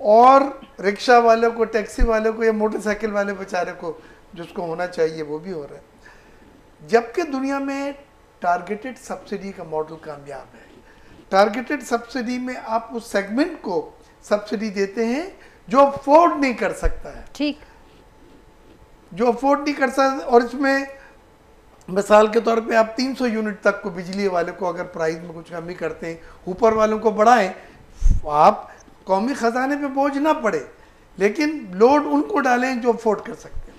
और रिक्शा वाले को टैक्सी वाले को या मोटरसाइकिल वाले बेचारे को जिसको होना चाहिए वो भी हो रहा है। जबकि दुनिया में टारगेटेड सब्सिडी का मॉडल कामयाब है। टारगेटेड सब्सिडी में आप उस सेगमेंट को सब्सिडी देते हैं जो अफोर्ड नहीं कर सकता है, ठीक, जो अफोर्ड नहीं कर सकता। और इसमें मिसाल के तौर पे आप 300 यूनिट तक को बिजली वाले को अगर प्राइस में कुछ कमी करते हैं ऊपर वालों को बढ़ाएं आप कौमी ख़जाने पे बोझ ना पड़े लेकिन लोड उनको डालें जो अफोर्ड कर सकते हैं।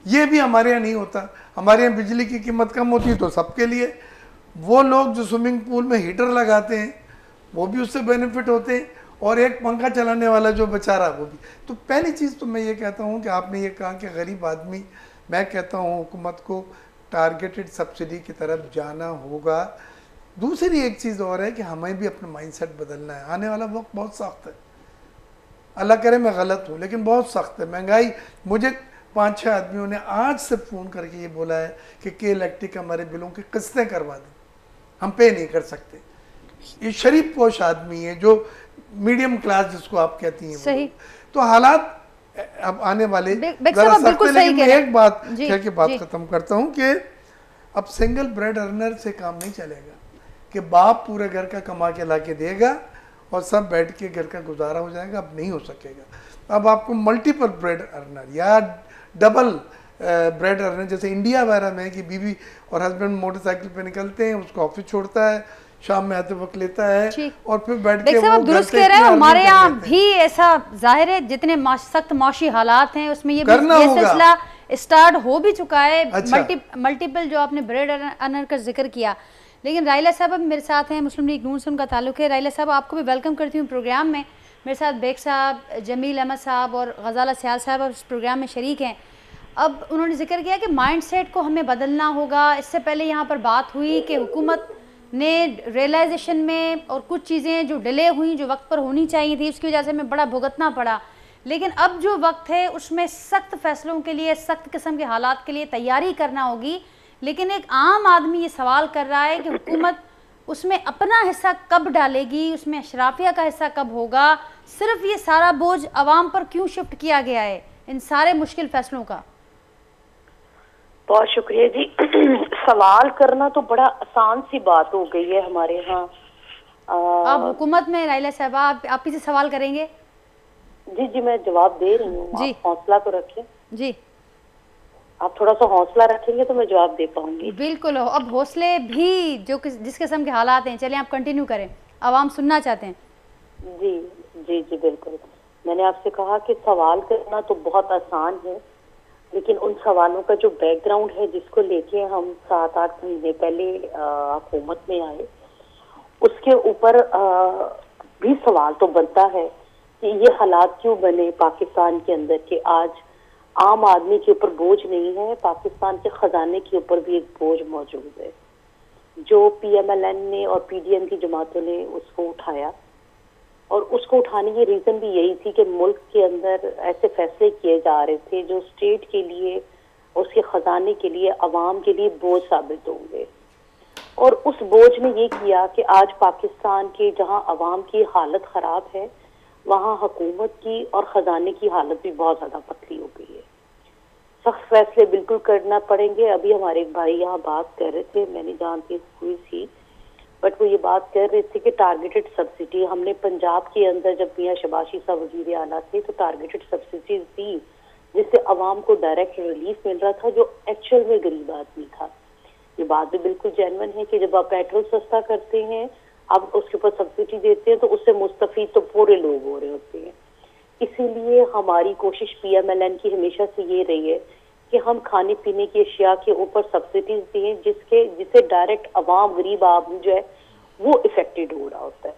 ये भी हमारे यहाँ नहीं होता। हमारे यहाँ बिजली की कीमत कम होती है तो सबके लिए, वो लोग जो स्विमिंग पूल में हीटर लगाते हैं वो भी उससे बेनिफिट होते हैं और एक पंखा चलाने वाला जो बेचारा वो भी। तो पहली चीज़ तो मैं ये कहता हूँ कि आपने ये कहा कि गरीब आदमी, मैं कहता हूँ हुकूमत को टारगेटेड सब्सिडी की तरफ जाना होगा। दूसरी एक चीज़ और है कि हमें भी अपना माइंडसेट बदलना है। आने वाला वक्त बहुत सख्त है, अल्लाह करे मैं गलत हूँ लेकिन बहुत सख्त है महंगाई। मुझे 5-6 आदमियों ने आज से फ़ोन करके ये बोला है कि इलेक्ट्रिक हमारे बिलों की किस्तें करवा दें। हम पे नहीं कर सकते। ये शरीफ पोश आदमी है जो मीडियम क्लास जिसको आप कहती हैं, सही। तो हालात अब आने वाले बिल्कुल सही कह रहे हैं। एक बात जी, कह के बात जी। खत्म करता हूँ कि अब सिंगल ब्रेड अर्नर से काम नहीं चलेगा कि बाप पूरे घर का कमा के ला के देगा और सब बैठ के घर का गुजारा हो जाएगा। अब नहीं हो सकेगा। अब आपको मल्टीपल ब्रेड अर्नर या डबल ब्रेड अर्नर, जैसे इंडिया वगैरह में कि बीवी और हस्बैंड मोटरसाइकिल पे निकलते हैं, उसको ऑफिस छोड़ता है, शाम में आते वक्त लेता है और फिर बैठ के वो दुरुस्त कह रहे हैं। हमारे यहाँ भी ऐसा जाहिर है, जितने सख्त माशी हालात हैं उसमें ये सिलसिला स्टार्ट हो भी चुका है। मल्टीपल जो आपने ब्रेड अर्नर का जिक्र किया। लेकिन राइला साहब अब मेरे साथ हैं, मुस्लिम लीग नून से उनका ताल्लुक है। राइला साहब, आपको भी वेलकम करती हूँ प्रोग्राम में। मेरे साथ बेग साहब, जमील अहमद साहब और गजाला सियाल साहब इस प्रोग्राम में शरीक हैं। अब उन्होंने जिक्र किया कि माइंडसेट को हमें बदलना होगा। इससे पहले यहाँ पर बात हुई कि हुकूमत ने रियलाइजेशन में और कुछ चीज़ें जो डिले हुई, जो वक्त पर होनी चाहिए थी, उसकी वजह से हमें बड़ा भुगतना पड़ा। लेकिन अब जो वक्त है उसमें सख्त फैसलों के लिए, सख्त किस्म के हालात के लिए तैयारी करना होगी। लेकिन एक आम आदमी ये सवाल कर रहा है कि हुकूमत उसमें अपना हिस्सा कब डालेगी, उसमें अशराफिया का हिस्सा कब होगा। सिर्फ ये सारा बोझ आवाम पर क्यों शिफ्ट किया गया है इन सारे मुश्किल फैसलों का? बहुत शुक्रिया जी। सवाल करना तो बड़ा आसान सी बात हो गई है हमारे यहाँ। आप हुकूमत में राइला साहबा, आप ही से सवाल करेंगे। जी जी, मैं जवाब दे रही हूँ, आप हौसला तो रखें जी। आप थोड़ा सा हौसला रखेंगे तो मैं जवाब दे पाऊंगी। बिल्कुल। अब हौसले भी जो जिस किस्म के हालात हैं, चलिए आप कंटिन्यू करें, आवाम सुनना चाहते हैं। जी जी जी बिल्कुल। मैंने आपसे कहा कि सवाल करना तो बहुत आसान है, लेकिन उन सवालों का जो बैकग्राउंड है जिसको लेके हम 7-8 महीने पहले हुकूमत में आए, उसके ऊपर भी सवाल तो बनता है कि ये हालात क्यों बने पाकिस्तान के अंदर कि आज आम आदमी के ऊपर बोझ नहीं है, पाकिस्तान के खजाने के ऊपर भी एक बोझ मौजूद है। जो PMLN ने और PDM की जमातों ने उसको उठाया, और उसको उठाने की रीजन भी यही थी कि मुल्क के अंदर ऐसे फैसले किए जा रहे थे जो स्टेट के लिए, उसके खजाने के लिए, अवाम के लिए बोझ साबित होंगे। और उस बोझ ने ये किया कि आज पाकिस्तान के जहां अवाम की हालत खराब है, वहां हुकूमत की और खजाने की हालत भी बहुत ज्यादा पतली हो गई है। सख्त फैसले बिल्कुल करना पड़ेंगे। अभी हमारे एक भाई यहाँ बात कर रहे थे, मैं नहीं जानती हुई थी, बट वो ये बात कर रहे थे कि टारगेटेड सब्सिडी हमने पंजाब के अंदर, जब मियां शबाशी साहब वजीर आला थे, तो टारगेटेड सब्सिडीज दी जिससे अवाम को डायरेक्ट रिलीफ मिल रहा था जो एक्चुअल में गरीब आदमी था। ये बात भी बिल्कुल जेन्युइन है कि जब आप पेट्रोल सस्ता करते हैं, आप उसके ऊपर सब्सिडी देते हैं, तो उससे मुस्तफीद तो पूरे लोग हो रहे होते हैं। इसीलिए हमारी कोशिश PMLN की हमेशा से ये रही है कि हम खाने पीने की अशिया के ऊपर सब्सिडीज दें जिससे डायरेक्ट अवाम, गरीब आदमी जो है वो इफेक्टेड हो रहा होता है।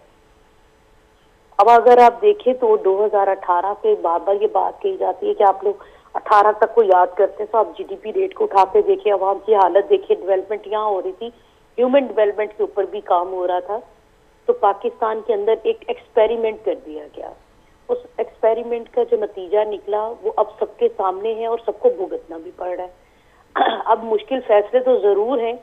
अब अगर आप देखें तो 2018 से बार बार ये बात कही जाती है कि आप लोग 18 तक को याद करते हैं, तो आप GDP रेट को उठा के देखिए, अवाम की हालत देखिए, डेवलपमेंट यहाँ हो रही थी, ह्यूमन डेवलपमेंट के ऊपर भी काम हो रहा था। तो पाकिस्तान के अंदर एक एक्सपेरिमेंट कर दिया गया। उस एक्सपेरिमेंट का जो नतीजा निकला वो अब सबके सामने है और सबको भुगतना भी पड़ रहा है। अब मुश्किल फैसले तो जरूर हैं,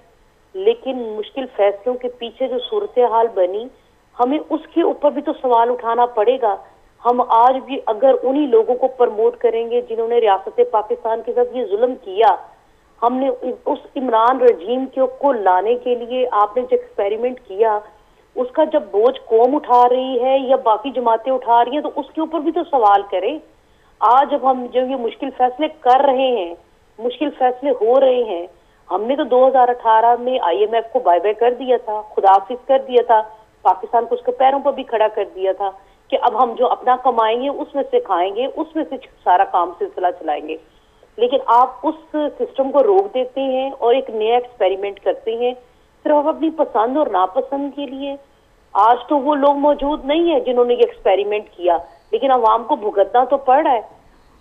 लेकिन मुश्किल फैसलों के पीछे जो सूरत हाल बनी, हमें उसके ऊपर भी तो सवाल उठाना पड़ेगा। हम आज भी अगर उन्हीं लोगों को प्रमोट करेंगे जिन्होंने रियासत पाकिस्तान के साथ ये जुल्म किया, हमने उस इमरान रजीम को लाने के लिए आपने जो एक्सपेरिमेंट किया, उसका जब बोझ कौम उठा रही है या बाकी जमातें उठा रही हैं, तो उसके ऊपर भी तो सवाल करें। आज जब हम जो ये मुश्किल फैसले कर रहे हैं, मुश्किल फैसले हो रहे हैं, हमने तो 2018 में IMF को बाय बाय कर दिया था, खुदाफिज कर दिया था, पाकिस्तान को उसके पैरों पर भी खड़ा कर दिया था कि अब हम जो अपना कमाएंगे उसमें से खाएंगे, उसमें से सारा काम सिलसिला चलाएंगे। लेकिन आप उस सिस्टम को रोक देते हैं और एक नया एक्सपेरिमेंट करते हैं सिर्फ अपनी पसंद और नापसंद के लिए। आज तो वो लोग मौजूद नहीं है जिन्होंने ये एक्सपेरिमेंट किया, लेकिन अवाम को भुगतना तो पड़ रहा है।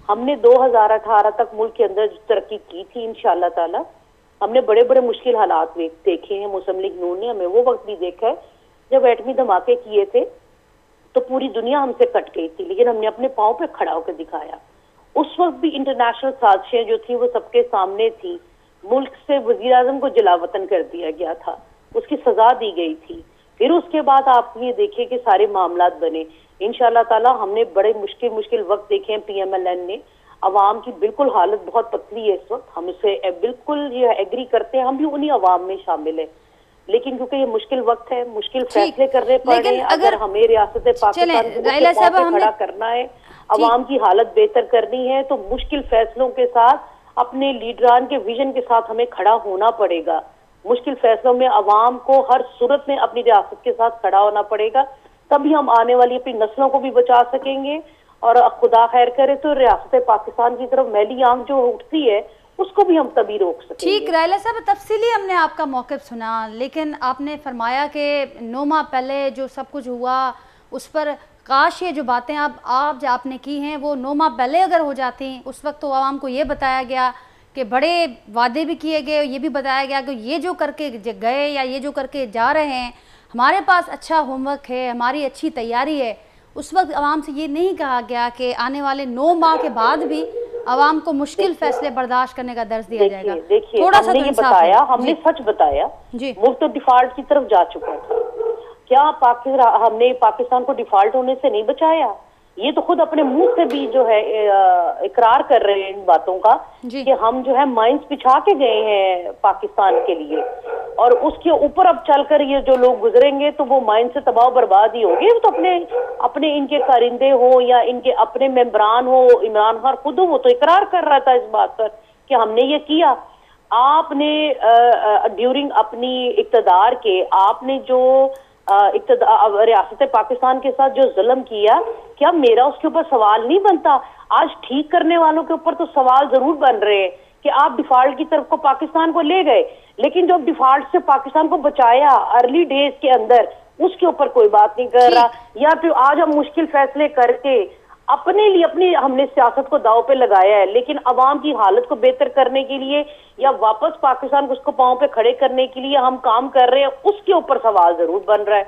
हमने 2018 तक मुल्क के अंदर तरक्की की थी इंशाअल्लाह ताला। हमने बड़े बड़े मुश्किल हालात देखे हैं, मुस्लिम लीग नून ने हमें वो वक्त भी देखा है जब एटमी धमाके किए थे तो पूरी दुनिया हमसे कट गई थी, लेकिन हमने अपने पाँव पे खड़ा होकर दिखाया। उस वक्त भी इंटरनेशनल साजिशें जो थी वो सबके सामने थी। मुल्क से वजीर आजम को जलावतन कर दिया गया था, उसकी सजा दी गई थी। फिर उसके बाद आप ये देखिए कि सारे मामलात बने। इंशाल्लाह ताला हमने बड़े मुश्किल वक्त देखे हैं PMLN ने। अवाम की बिल्कुल हालत बहुत पतली है इस वक्त, हम इसे बिल्कुल ये एग्री करते हैं, हम भी उन्हीं अवाम में शामिल है। लेकिन क्योंकि ये मुश्किल वक्त है, मुश्किल फैसले करने पड़ रहे हैं, अगर हमें रियासत पाकिस्तान को खड़ा करना है, अवाम की हालत बेहतर करनी है, तो मुश्किल फैसलों के साथ अपने लीडरान के विजन के साथ हमें खड़ा होना पड़ेगा। मुश्किल फैसलों में अवाम को हर सूरत में अपनी रियासत के साथ खड़ा होना पड़ेगा, तभी हम आने वाली अपनी नस्लों को भी बचा सकेंगे। और खुदा खैर करे तो रियासत पाकिस्तान की तरफ मैली आंख जो उठती है उसको भी हम तभी रोक सकेंगे। ठीक, रायला साहब तफसीली हमने आपका मौक़िफ़ सुना, लेकिन आपने फरमाया कि 9 माह पहले जो सब कुछ हुआ उस पर काश ये जो बातें आपने की हैं वो 9 माह पहले अगर हो जाती, उस वक्त तो आवाम को ये बताया गया कि बड़े वादे भी किए गए, ये भी बताया गया कि ये जो करके गए या ये जो करके जा रहे हैं, हमारे पास अच्छा होमवर्क है, हमारी अच्छी तैयारी है। उस वक्त आवाम से ये नहीं कहा गया कि आने वाले 9 माह के बाद भी आवाम को मुश्किल फैसले बर्दाश्त करने का दर्ज दिया जाएगा। देखिए हमने ये बताया, हमने सच बताया, मुफ्त डिफॉल्ट की तरफ जा चुका था। क्या हमने पाकिस्तान को डिफॉल्ट होने से नहीं बचाया? ये तो खुद अपने मुंह से भी जो है इकरार कर रहे हैं इन बातों का कि हम जो है माइंस बिछा के गए हैं पाकिस्तान के लिए, और उसके ऊपर अब चलकर ये जो लोग गुजरेंगे तो वो माइंस से तबाह बर्बाद ही होंगे। तो अपने इनके कारिंदे हो या इनके अपने मेंबरान हो, इमरान खान खुद हो, वो तो इकरार कर रहा था इस बात पर कि हमने ये किया। आपने ड्यूरिंग अपनी इक्तदार के आपने जो रियासत पाकिस्तान के साथ जो जुल्म किया, क्या मेरा उसके ऊपर सवाल नहीं बनता? आज ठीक करने वालों के ऊपर तो सवाल जरूर बन रहे हैं कि आप डिफॉल्ट की तरफ को पाकिस्तान को ले गए, लेकिन जो डिफॉल्ट से पाकिस्तान को बचाया अर्ली डेज के अंदर, उसके ऊपर कोई बात नहीं कर रहा। या फिर आज हम मुश्किल फैसले करके अपने लिए हमने सियासत को दाव पे लगाया है, लेकिन अवाम की हालत को बेहतर करने के लिए या वापस पाकिस्तान को उसको पांव पे खड़े करने के लिए हम काम कर रहे हैं, उसके ऊपर सवाल जरूर बन रहा है।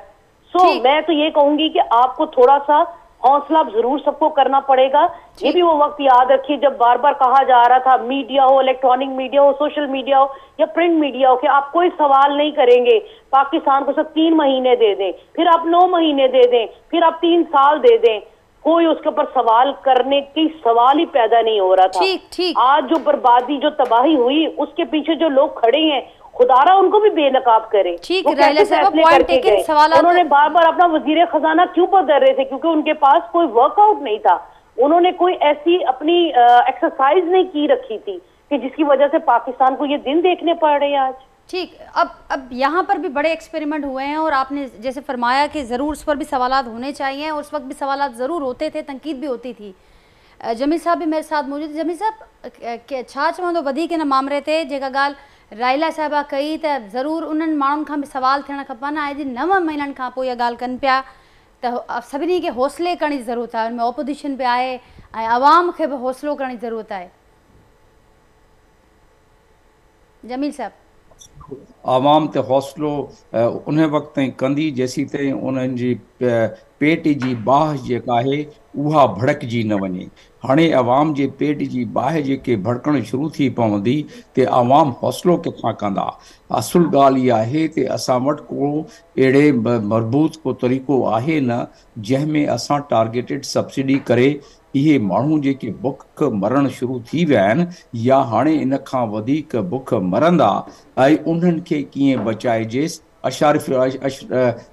मैं तो ये कहूंगी कि आपको थोड़ा सा हौसला जरूर सबको करना पड़ेगा। ये भी वो वक्त याद रखिए जब बार बार कहा जा रहा था, मीडिया हो, इलेक्ट्रॉनिक मीडिया हो, सोशल मीडिया हो या प्रिंट मीडिया हो, कि आप कोई सवाल नहीं करेंगे, पाकिस्तान को सिर्फ 3 महीने दे दें, फिर आप 9 महीने दे दें, फिर आप 3 साल दे दें, कोई उसके ऊपर सवाल करने की सवाल ही पैदा नहीं हो रहा था। आज जो बर्बादी, जो तबाही हुई, उसके पीछे जो लोग खड़े हैं, खुदारा उनको भी बेनकाब करे। उन्होंने बार बार अपना वजीर खजाना क्यों बदल रहे थे? क्योंकि उनके पास कोई वर्कआउट नहीं था, उन्होंने कोई ऐसी अपनी एक्सरसाइज नहीं की रखी थी कि जिसकी वजह से पाकिस्तान को ये दिन देखने पड़ रहे हैं आज। ठीक, अब यहाँ पर भी बड़े एक्सपेरिमेंट हुए हैं और आपने जैसे फरमाया कि ज़रूर उस पर भी सवालात होने चाहिए, और उस वक्त भी सवालात ज़रूर होते थे, तनकीद भी होती थी। जमील साहब भी मेरे साथ मौजूद। जमील साहब, छा चवंदो वधीक न मामले ते जेका ॻाल्हि राइला साहिबा कई त ज़रूर उन्हनि माण्हुनि खां बि सवाल थियणु खपनि। अॼु 9 महीननि खां पोइ इहा ॻाल्हि कनि पिया त सभिनी खे हौसले करण जी ज़रूरत आहे, उनमें ऑपोजिशन बि आहे ऐं आवाम खे बि हौसलो करण जी ज़रूरत आहे। जमील साहब, आवाम ते हौसलो उन वक्त ताईं कंदी जेसी ताईं उन्हनि जी पेट जी बाह जेका आहे उहा भड़कजी न वञे। हाणे आवाम जे पेट जी बाह जेके भड़कण शुरू थी पवंदी ते आवाम हौसलो किथां कंदा? असुल ॻाल्हि इहा आहे कि असां वटि को अहिड़े मरबूत को तरीक़ो आहे न जंहिंमें असां टारगेटेड सब्सिडी करे इहे माण्हू जेके बुख मरण शुरू थी विया आहिनि या हाणे इन खां वधीक बुख मरंदा, ऐं उन्हनि खे कीअं बचाइजेसि, अशारिफ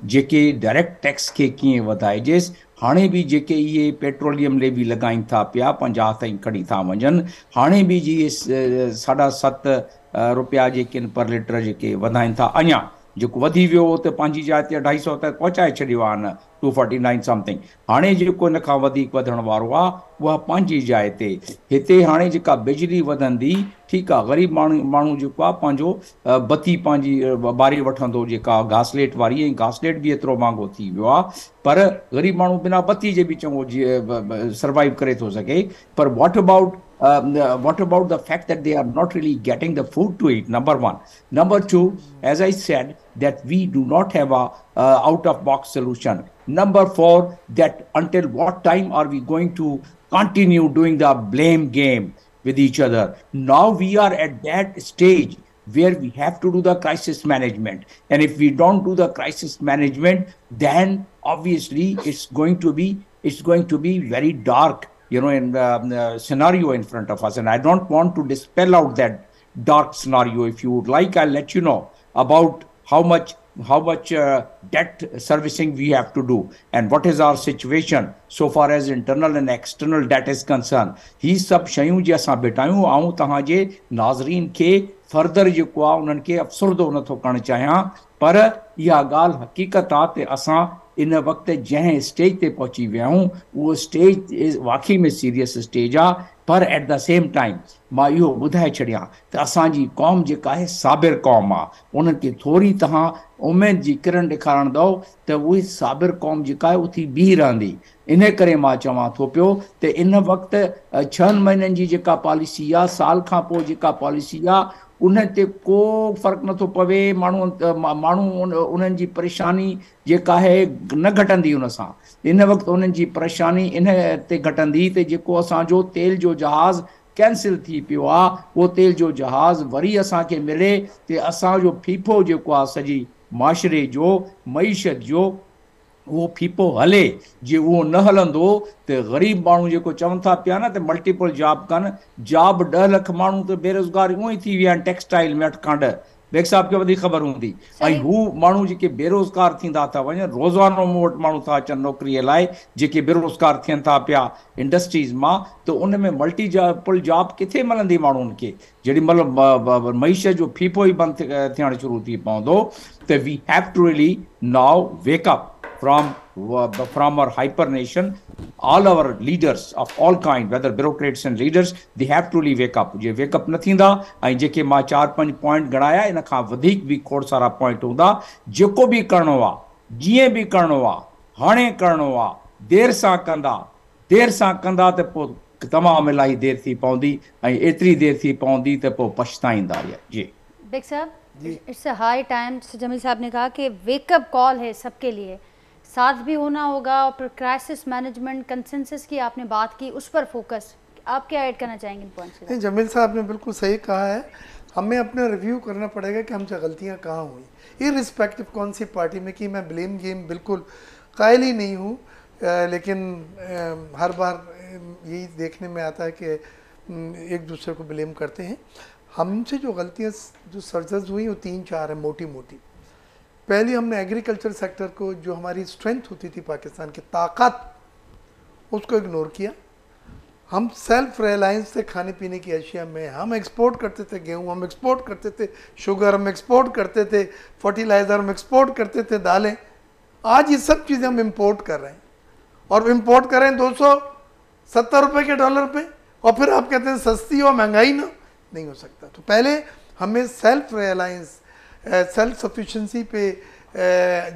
जेके डायरेक्ट टैक्स खे कीअं वधाइजेसि। हाणे बि जेके इहे पेट्रोलियम लेवी लॻाइनि था पिया 50 ताईं खणी था वञनि, हाणे बि जी 7.5 रुपया जेके पर लीटर जेके वधाइनि था, अञा जेको वधी वियो त पंहिंजी जाइ ते 250 तक पहुचाए छॾियो आहे न, 249 समथिंग। हाणे जेको इन खां वधीक वधण वारो आहे उहा पंहिंजी जाइ ते। हिते हाणे जेका बिजली वधंदी, ठीकु आहे, ग़रीब माण्हू जेको आहे पंहिंजो बत्ती पंहिंजी ॿारे वठंदो, जेका घासलेट वारी, ऐं घासलेट बि एतिरो महांगो थी वियो आहे, पर ग़रीब माण्हू बिना बत्ती जे बि चङो सर्वाइव करे थो सघे। पर what about the fact that they are not really getting the food to eat? Number one. Number two, as I said, that we do not have a out-of-box solution. Number four, that until what time are we going to continue doing the blame game with each other? Now we are at that stage where we have to do the crisis management. And if we don't do the crisis management, then obviously it's going to be very dark, in scenario in front of us. And I don't want to dispel out that dark scenario. If you would like, I'll let you know about how much debt servicing we have to do and what is our situation so far as internal and external debt is concerned. ही सब शयूं जे असां बेटायूं आऊं तहां जे नाज़रीन के further जेको आहे उन्हनि खे अफ़सरदो नथो करणु चाहियां, पर इहा ॻाल्हि हक़ीक़त आहे त असां इन वक़्तु जंहिं स्टेज ते पहुची विया आहियूं उहो स्टेज वाक़ई में सीरियस स्टेज आहे। पर एट द सेम टाइम मां इहो ॿुधाए छॾियां त असांजी क़ौम जेका आहे साबिर क़ौम आहे, उन्हनि खे थोरी तव्हां उमेद जी किरण ॾेखारण दो त उहे साबिर क़ौम जेका आहे उथी बीह रहंदी। इन करे मां चवां थो पियो त इन वक़्तु 6 महीननि जी जेका पॉलिसी आहे, साल खां पोइ जेका पॉलिसी आहे, उन ते को फ़र्क़ु नथो पवे। माण्हू उन्हनि जी परेशानी जेका आहे न घटंदी उन सां। इन वक़्तु उन्हनि जी परेशानी इन ते घटंदी त जेको असांजो तेल जो जहाज़ कैंसिल थी पियो आहे, उहो तेल जो जहाज़ वरी असांखे मिले त असांजो फीफो जेको आहे सॼी माशरे जो, मईशत जो, उहो फीफो हले। जे उहो न हलंदो त ग़रीब माण्हू जेको चवनि था पिया न त मल्टीपल जॉब कनि, जॉब 10 लख माण्हू त बेरोज़गार ऊअं ई थी विया आहिनि टेक्सटाइल में 8 बेग साहब खे वधीक ख़बर हूंदी। ऐं हू माण्हू जेके बेरोज़गार थींदा था वञनि, रोज़ानो मूं वटि माण्हू था अचनि नौकरीअ लाइ जेके बेरोज़गार थियनि था पिया इंडस्ट्रीज़ मां, त उन में मल्टीपल जॉब किथे मिलंदी माण्हुनि खे जेॾी महिल मईशत जो फीफो ई बंदि थियणु शुरू थी पवंदो। त we have to really now wake up from our hyper nation. All our leaders of all kind, whether bureaucrats and leaders, they have to really wake up. J wake up न थींदा ऐं जेके मां 4-5 पॉइंट गणाया, इन खां वधीक भी खोड़ सारा पॉइंट हूंदा। जेको भी करणो आहे, जीअं भी करणो आहे, हाणे करणो आहे, देर सां कंदा त पोइ तमामु इलाही देर थी पवंदी ऐं एतिरी देर थी पवंदी त पोइ पछताईंदा। जी Beg sahab, it's a high time. Jameel sahab ने कहा कि वेकअप कॉल है सबके लिए, साथ भी होना होगा। और फिर क्राइसिस मैनेजमेंट कंसेंसस की आपने बात की, उस पर फोकस। आप क्या ऐड करना चाहेंगे इन पॉइंट्स में? जमील साहब ने बिल्कुल सही कहा है। हमें अपना रिव्यू करना पड़ेगा कि हमसे गलतियां कहाँ हुई, इररिस्पेक्टिव कौन सी पार्टी में की। मैं ब्लेम गेम बिल्कुल कायल ही नहीं हूँ, लेकिन हर बार यही देखने में आता है कि एक दूसरे को ब्लेम करते हैं। हमसे जो गलतियाँ जो सरजद हुई वो 3-4 हैं मोटी मोटी। पहली, हमने एग्रीकल्चर सेक्टर को, जो हमारी स्ट्रेंथ होती थी पाकिस्तान की ताकत, उसको इग्नोर किया। हम सेल्फ रिलायंस थे खाने पीने की अशिया में। हम एक्सपोर्ट करते थे गेहूँ, हम एक्सपोर्ट करते थे शुगर, हम एक्सपोर्ट करते थे फर्टिलाइज़र, हम एक्सपोर्ट करते थे दालें। आज ये सब चीज़ें हम इंपोर्ट कर रहे हैं, और इंपोर्ट कर रहे हैं 270 रुपये के डॉलर पे, और फिर आप कहते हैं सस्ती और महंगाई ना, नहीं हो सकता। तो पहले हमें सेल्फ रिलायंस, सेल्फ सफिशेंसी पे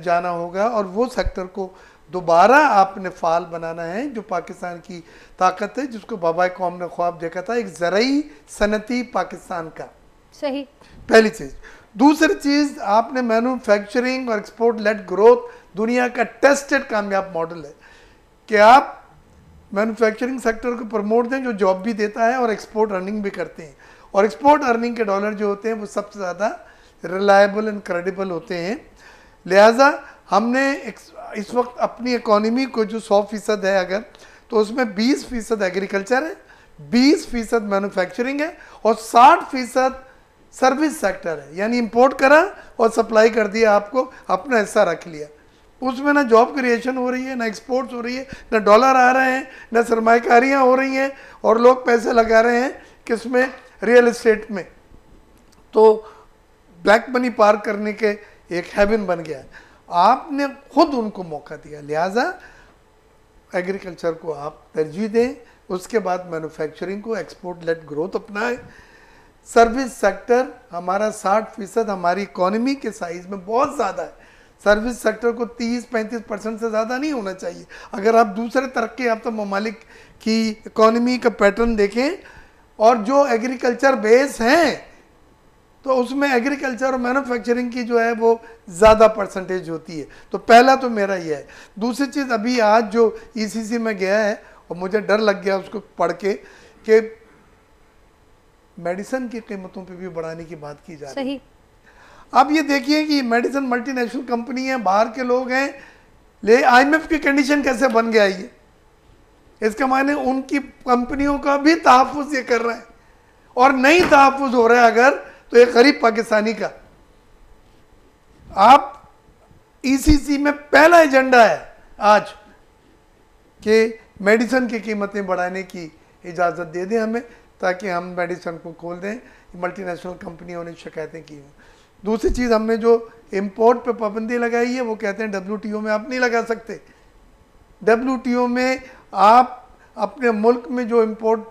जाना होगा, और वो सेक्टर को दोबारा आपने फाल बनाना है जो पाकिस्तान की ताकत है, जिसको बाबा कौम ने ख्वाब देखा था, एक ज़राई सनती पाकिस्तान का। सही, पहली चीज़। दूसरी चीज़, आपने मैन्युफैक्चरिंग और एक्सपोर्ट लेड ग्रोथ दुनिया का टेस्टेड कामयाब मॉडल है कि आप मैन्युफैक्चरिंग सेक्टर को प्रमोट दें, जो जॉब भी देता है और एक्सपोर्ट अर्निंग भी करते हैं। और एक्सपोर्ट अर्निंग के डॉलर जो होते हैं वो सबसे ज़्यादा रिलायबल एंड क्रेडिबल होते हैं। लिहाजा हमने इस वक्त अपनी इकॉनमी को जो 100% है अगर, तो उसमें 20% एग्रीकल्चर है, 20% मैन्युफैक्चरिंग है, और 60% सर्विस सेक्टर है। यानी इंपोर्ट करा और सप्लाई कर दिया, आपको अपना हिस्सा रख लिया। उसमें ना जॉब क्रिएशन हो रही है, ना एक्सपोर्ट्स हो रही है, ना डॉलर आ रहे हैं, ना सरमाकारियाँ हो रही हैं, और लोग पैसे लगा रहे हैं किसमें, रियल एस्टेट में। तो ब्लैक मनी पार करने के एक हेवन बन गया है। आपने खुद उनको मौका दिया, लिहाजा एग्रीकल्चर को आप तरजीह दें, उसके बाद मैन्युफैक्चरिंग को, एक्सपोर्ट लेड ग्रोथ अपनाएं। सर्विस सेक्टर हमारा 60% हमारी इकॉनमी के साइज में बहुत ज़्यादा है। सर्विस सेक्टर को 30-35% से ज़्यादा नहीं होना चाहिए। अगर आप दूसरे तरक्की याफ्ता ममालिक की इकॉनमी का पैटर्न देखें, और जो एग्रीकल्चर बेस हैं, तो उसमें एग्रीकल्चर और मैन्युफैक्चरिंग की जो है वो ज़्यादा परसेंटेज होती है। तो पहला तो मेरा ये है। दूसरी चीज़, अभी आज जो ECC में गया है, और मुझे डर लग गया उसको पढ़ के, कि मेडिसिन की कीमतों पे भी बढ़ाने की बात की जा रही है। सही। अब ये देखिए कि मेडिसिन मल्टीनेशनल कंपनी है, बाहर के लोग हैं, ले IMF की कंडीशन कैसे बन गया ये, इसका माने उनकी कंपनियों का भी तहफ़्फ़ुज़ ये कर रहे हैं, और नहीं तहफ़्फ़ुज़ हो रहा है अगर, तो एक गरीब पाकिस्तानी का। आप ECC में पहला एजेंडा है आज कि मेडिसिन की कीमतें बढ़ाने की इजाज़त दे दें हमें, ताकि हम मेडिसिन को खोल दें। मल्टीनेशनल कंपनियों ने शिकायतें की हैं। दूसरी चीज़, हमने जो इंपोर्ट पे पाबंदी लगाई है, वो कहते हैं WTO में आप नहीं लगा सकते। WTO में आप अपने मुल्क में जो इंपोर्ट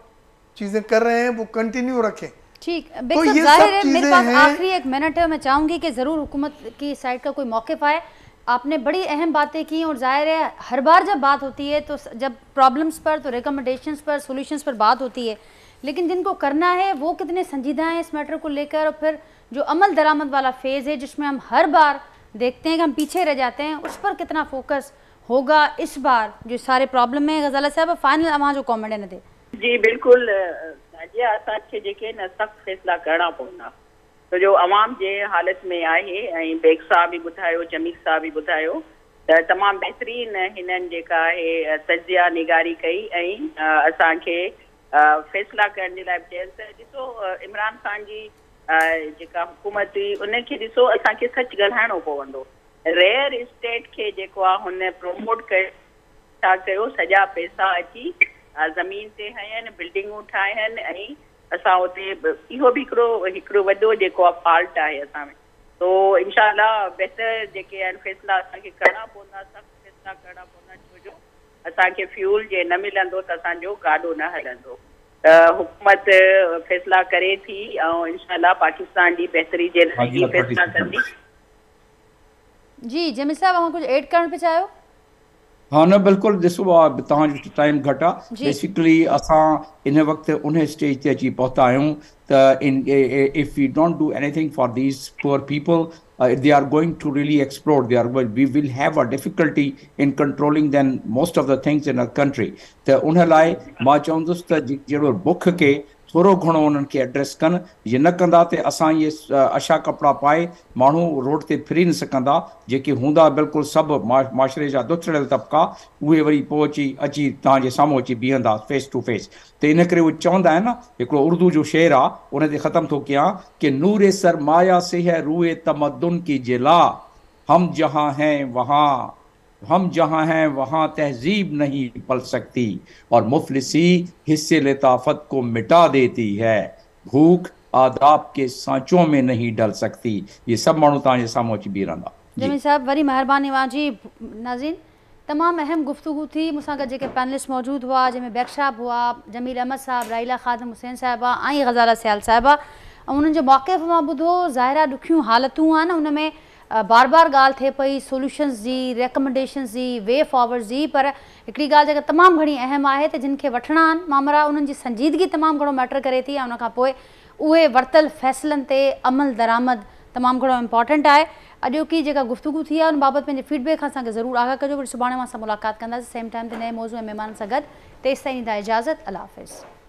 चीज़ें कर रहे हैं वो कंटिन्यू रखें। ठीक, तो ये जाहिर सब है, मेरे चीज़ें पास हैं। आखिरी 1 मिनट है, मैं चाहूँगी कि ज़रूर हुकूमत की साइड का कोई मौक़िफ़ आए। आपने बड़ी अहम बातें की, और जाहिर है हर बार जब बात होती है तो जब प्रॉब्लम्स पर, तो रिकमेंडेशंस पर, सॉल्यूशंस पर बात होती है, लेकिन जिनको करना है वो कितने संजीदा हैं इस मैटर को लेकर। और फिर जो अमल दरामद वाला फेज़ है, जिसमें हम हर बार देखते हैं कि हम पीछे रह जाते हैं, उस पर कितना फोकस होगा इस बार जो सारे प्रॉब्लम है। गज़ाला साहब, फाइनल अवां जो कॉमेंट है न दे। जी बिल्कुल नाजिया, असांखे जेके न सख़्तु फ़ैसिला करणा पवंदा, तो जो अवाम जे हालत में आहे, ऐं बेग साहब बि ॿुधायो, जमील साहब बि ॿुधायो, त तमामु बहितरीन हिननि जेका आहे तजिया निगारी कई, ऐं असांखे फ़ैसिला करण जे लाइ चयनि। त ॾिसो, इमरान ख़ान जी जेका हुकूमत हुई, उनखे ॾिसो असांखे सच ॻाल्हाइणो पवंदो। रेयर इस्टेट खे जेको आहे हुन प्रमोट छा कयो, सॼा पैसा अची ज़मीन ते हयनि, बिल्डिंगूं ठाहियनि, ऐं असां उते इहो बि हिकिड़ो वॾो जेको आहे फॉल्ट आहे असां में। तो इंशाअल्लाह बहितर जेके आहिनि फ़ैसिला असांखे करणा पवंदा, सख़्तु फ़ैसिला करणा पवंदा, छो जो असांखे फ्यूल जे न मिलंदो त असांजो गाॾो न हलंदो। हुकूमत फ़ैसिला करे थी, ऐं इंशाअल्लाह पाकिस्तान जी बहितरी जे लाइ फ़ैसिला कंदी। जी जमील साहब, अवां कुछ ऐड करण पे चाहियो? हाँ न बिल्कुल, ॾिसो तव्हांजो टाइम घटि आहे। बेसिकली असां इन वक़्तु उन स्टेज ते अची पहुता आहियूं त if we don't do anything for these poor people, they are going to really explode. We will have a difficulty in controlling then most of the things in our country. त उन लाइ मां चवंदुसि त जहिड़ो बुख खे थोरो घणो उन्हनि खे एड्रेस कनि, ये न कंदा त असां इहे अछा कपिड़ा पाए माण्हू रोड ते फिरी न सघंदा, जेके हूंदा बिल्कुलु सभु माशरे जा दुछड़ियल तबिका, उहे वरी पोइ अची तव्हांजे साम्हूं अची बीहंदा फेस टू फेस। त इन करे उहे चवंदा आहिनि न, हिकिड़ो उर्दू जो शेर आहे, उन ते ख़तमु थो कयां कि नूरे सरमाया से है रूए तमद्दुन की जिला, हम जहाँ हैं वहाँ तहजीब नहीं पल सकती, और मुफलिसी हिस्से लताफत को मिटा देती है, भूख आदाब के सांचों में नहीं डल सकती। ये सब माण्हू तव्हांजे साम्हूं अची बीह रहंदा। जमील साहब वरी महिरबानी वाजी। नाज़रीन, तमामु अहम गुफ्तगू थी। मूंसां गॾु जेके पैनलिस्ट मौजूद हुआ, जंहिंमें बेग साहब हुआ, जमील अहमद साहब, राइला ख़ादिम हुसैन साहिबा ऐं ग़ज़ाला सियाल साहिबा, ऐं उन्हनि जो मौक़िफ़ मां ॿुधो। ज़ाहिरा ॾुखियूं हालतूं आहिनि, उन में बार बार ॻाल्हि थिए पई सोल्यूशन्स जी, रेकमेंडेशन्स जी, वे फॉरवर्ड जी, पर हिकिड़ी ॻाल्हि जेका तमामु घणी अहम आहे त जिन खे वठणा आहिनि मामला, उन्हनि जी संजीदगी तमामु घणो मैटर करे थी, ऐं उनखां पोइ उहे वरितल फ़ैसिलनि ते अमल दरामद तमामु घणो इम्पॉर्टेंट आहे। अॼोकी जेका गुफ्तगू थी आहे उन बाबति पंहिंजे फीडबैक खां असांखे ज़रूरु आगाह कजो। वरी सुभाणे मां सां मुलाक़ात कंदासीं सेम टाइम ते नए मौज़ूअ ऐं महिमान सां गॾु। तेसिताईं ॾींदा इजाज़त। अल्लाह हाफ़िज़।